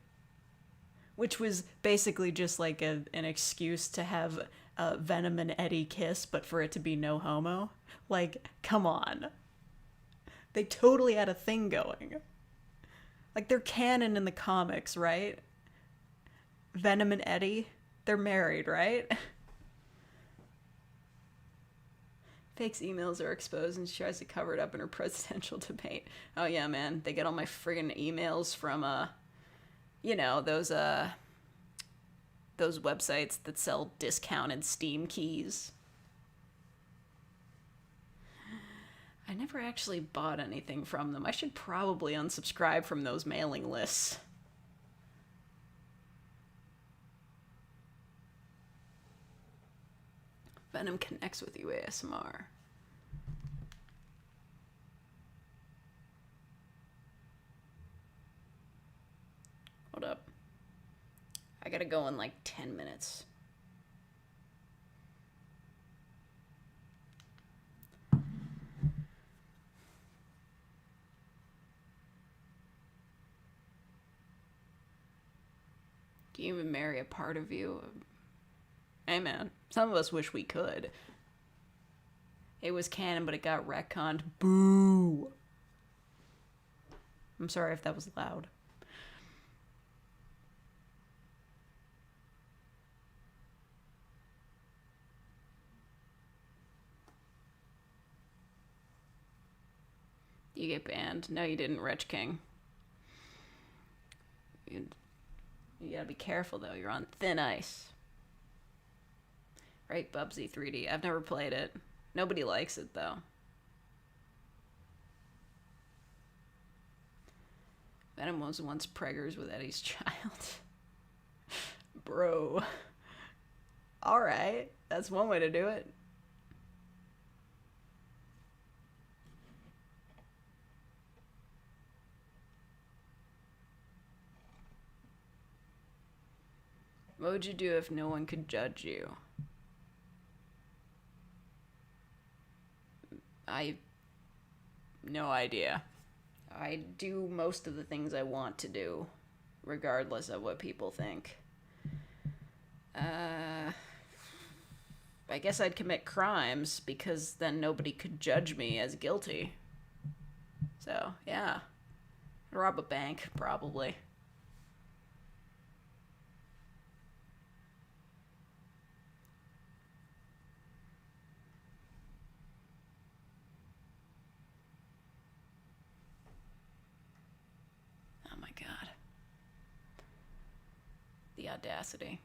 which was basically just like an excuse to have Venom and Eddie kiss, but for it to be no homo. Like, come on. They totally had a thing going. Like, they're canon in the comics, right? Venom and Eddie, they're married, right? Fake's emails are exposed and she tries to cover it up in her presidential debate. Oh yeah, man. They get all my friggin' emails from, you know, those websites that sell discounted Steam keys. I never actually bought anything from them. I should probably unsubscribe from those mailing lists. Venom connects with you, ASMR. Hold up. I gotta go in like 10 minutes. Can you even marry a part of you? Hey man, some of us wish we could. It was canon, but it got retconned. Boo! I'm sorry if that was loud. You get banned. No, you didn't, Wretch King. You gotta be careful, though. You're on thin ice. Right, Bubsy 3D. I've never played it. Nobody likes it, though. Venom was once preggers with Eddie's child. Bro. Alright. That's one way to do it. What would you do if no one could judge you? I... no idea. I do most of the things I want to do, regardless of what people think. I guess I'd commit crimes, because then nobody could judge me as guilty. So, yeah. I'd rob a bank, probably. Oh my god. The audacity.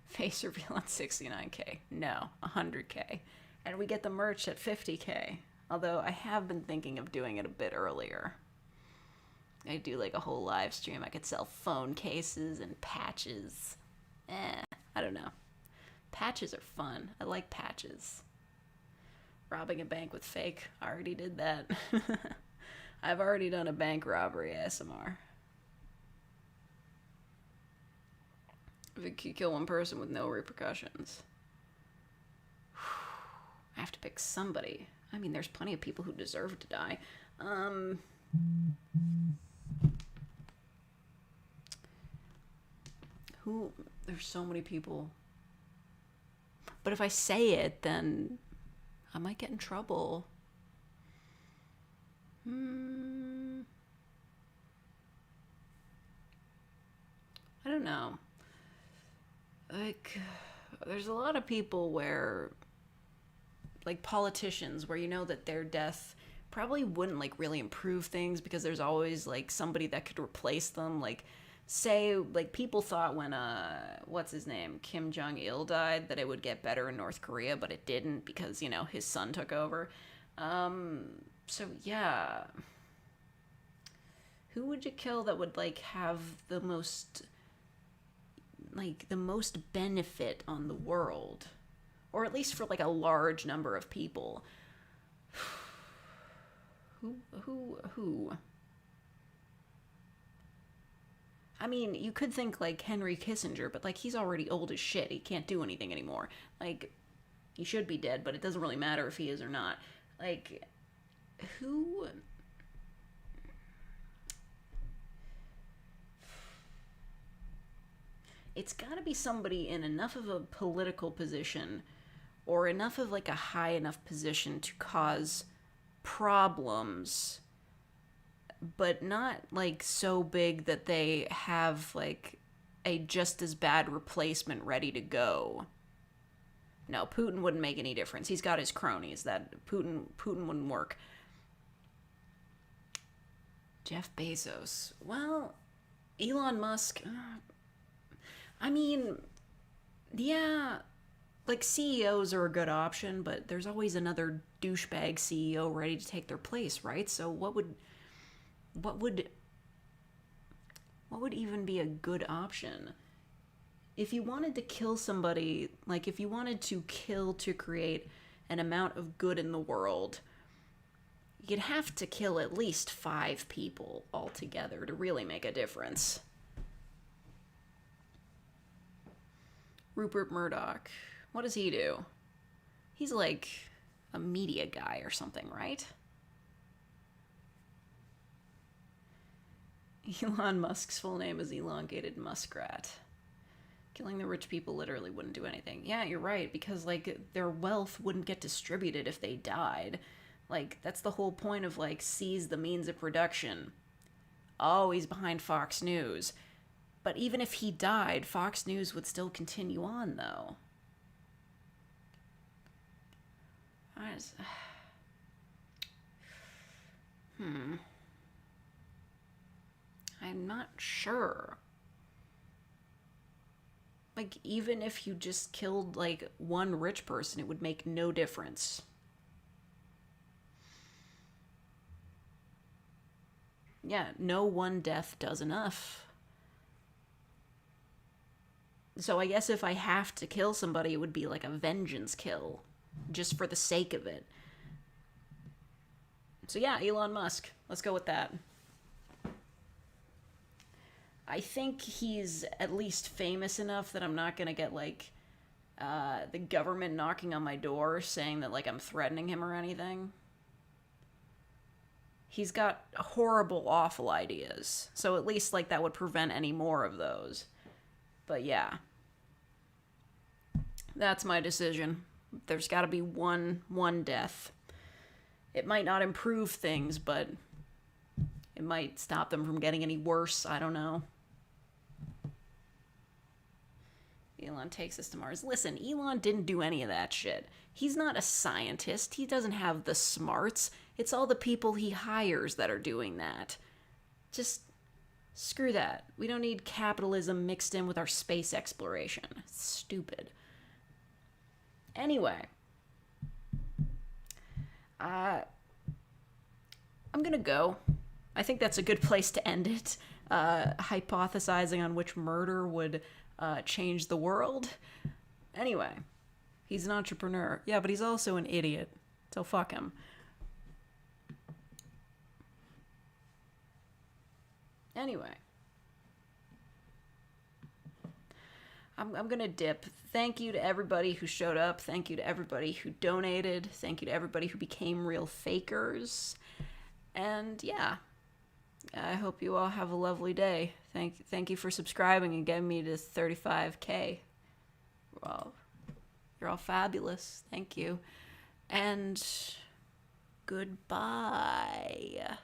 Face reveal on 69k. No, 100k. And we get the merch at 50k. Although I have been thinking of doing it a bit earlier. I do like a whole live stream. I could sell phone cases and patches. I don't know. Patches are fun. I like patches. Robbing a bank with fake. I already did that. I've already done a bank robbery ASMR. If you could kill one person with no repercussions. I have to pick somebody. I mean, there's plenty of people who deserve to die. There's so many people. But if I say it, then I might get in trouble. I don't know. Like, there's a lot of people where, like politicians, where you know that their death probably wouldn't like really improve things because there's always like somebody that could replace them. Like, say, like people thought when what's his name, Kim Jong-il died, that it would get better in North Korea, but it didn't because, you know, his son took over. So yeah. Who would you kill that would, like, have the most benefit on the world? Or at least for, like, a large number of people. Who? I mean, you could think, like, Henry Kissinger, but, like, he's already old as shit. He can't do anything anymore. Like, he should be dead, but it doesn't really matter if he is or not. Like, who... It's gotta be somebody in enough of a political position or enough of, like, a high enough position to cause problems, but not, like, so big that they have, like, a just as bad replacement ready to go. No, Putin wouldn't make any difference. He's got his cronies. That Putin wouldn't work. Jeff Bezos. Well, Elon Musk. I mean, yeah, like, CEOs are a good option, but there's always another douchebag CEO ready to take their place, right? So what would even be a good option? If you wanted to kill somebody, like, if you wanted to kill to create an amount of good in the world, you'd have to kill at least 5 people altogether to really make a difference. Rupert Murdoch. What does he do? He's like a media guy or something, right? Elon Musk's full name is Elongated Muskrat. Killing the rich people literally wouldn't do anything. Yeah, you're right, because, like, their wealth wouldn't get distributed if they died. Like, that's the whole point of, like, seize the means of production. Oh, he's behind Fox News. But even if he died, Fox News would still continue on, though. I'm not sure. Like, even if you just killed, like, one rich person, it would make no difference. Yeah, no one death does enough. So I guess if I have to kill somebody, it would be like a vengeance kill, just for the sake of it. So yeah, Elon Musk. Let's go with that. I think he's at least famous enough that I'm not gonna get, like, the government knocking on my door saying that, like, I'm threatening him or anything. He's got horrible, awful ideas. So at least, like, that would prevent any more of those. But yeah. That's my decision. There's got to be one death. It might not improve things, but it might stop them from getting any worse. I don't know. Elon takes us to Mars. Listen, Elon didn't do any of that shit. He's not a scientist. He doesn't have the smarts. It's all the people he hires that are doing that. Just screw that. We don't need capitalism mixed in with our space exploration. It's stupid. Anyway, I'm gonna go. I think that's a good place to end it. Hypothesizing on which murder would change the world. Anyway, he's an entrepreneur. Yeah, but he's also an idiot. So fuck him. Anyway. I'm gonna dip. Thank you to everybody who showed up. Thank you to everybody who donated. Thank you to everybody who became real fakers. And yeah, I hope you all have a lovely day. Thank you for subscribing and getting me to 35K. Well, you're all fabulous. Thank you. And goodbye.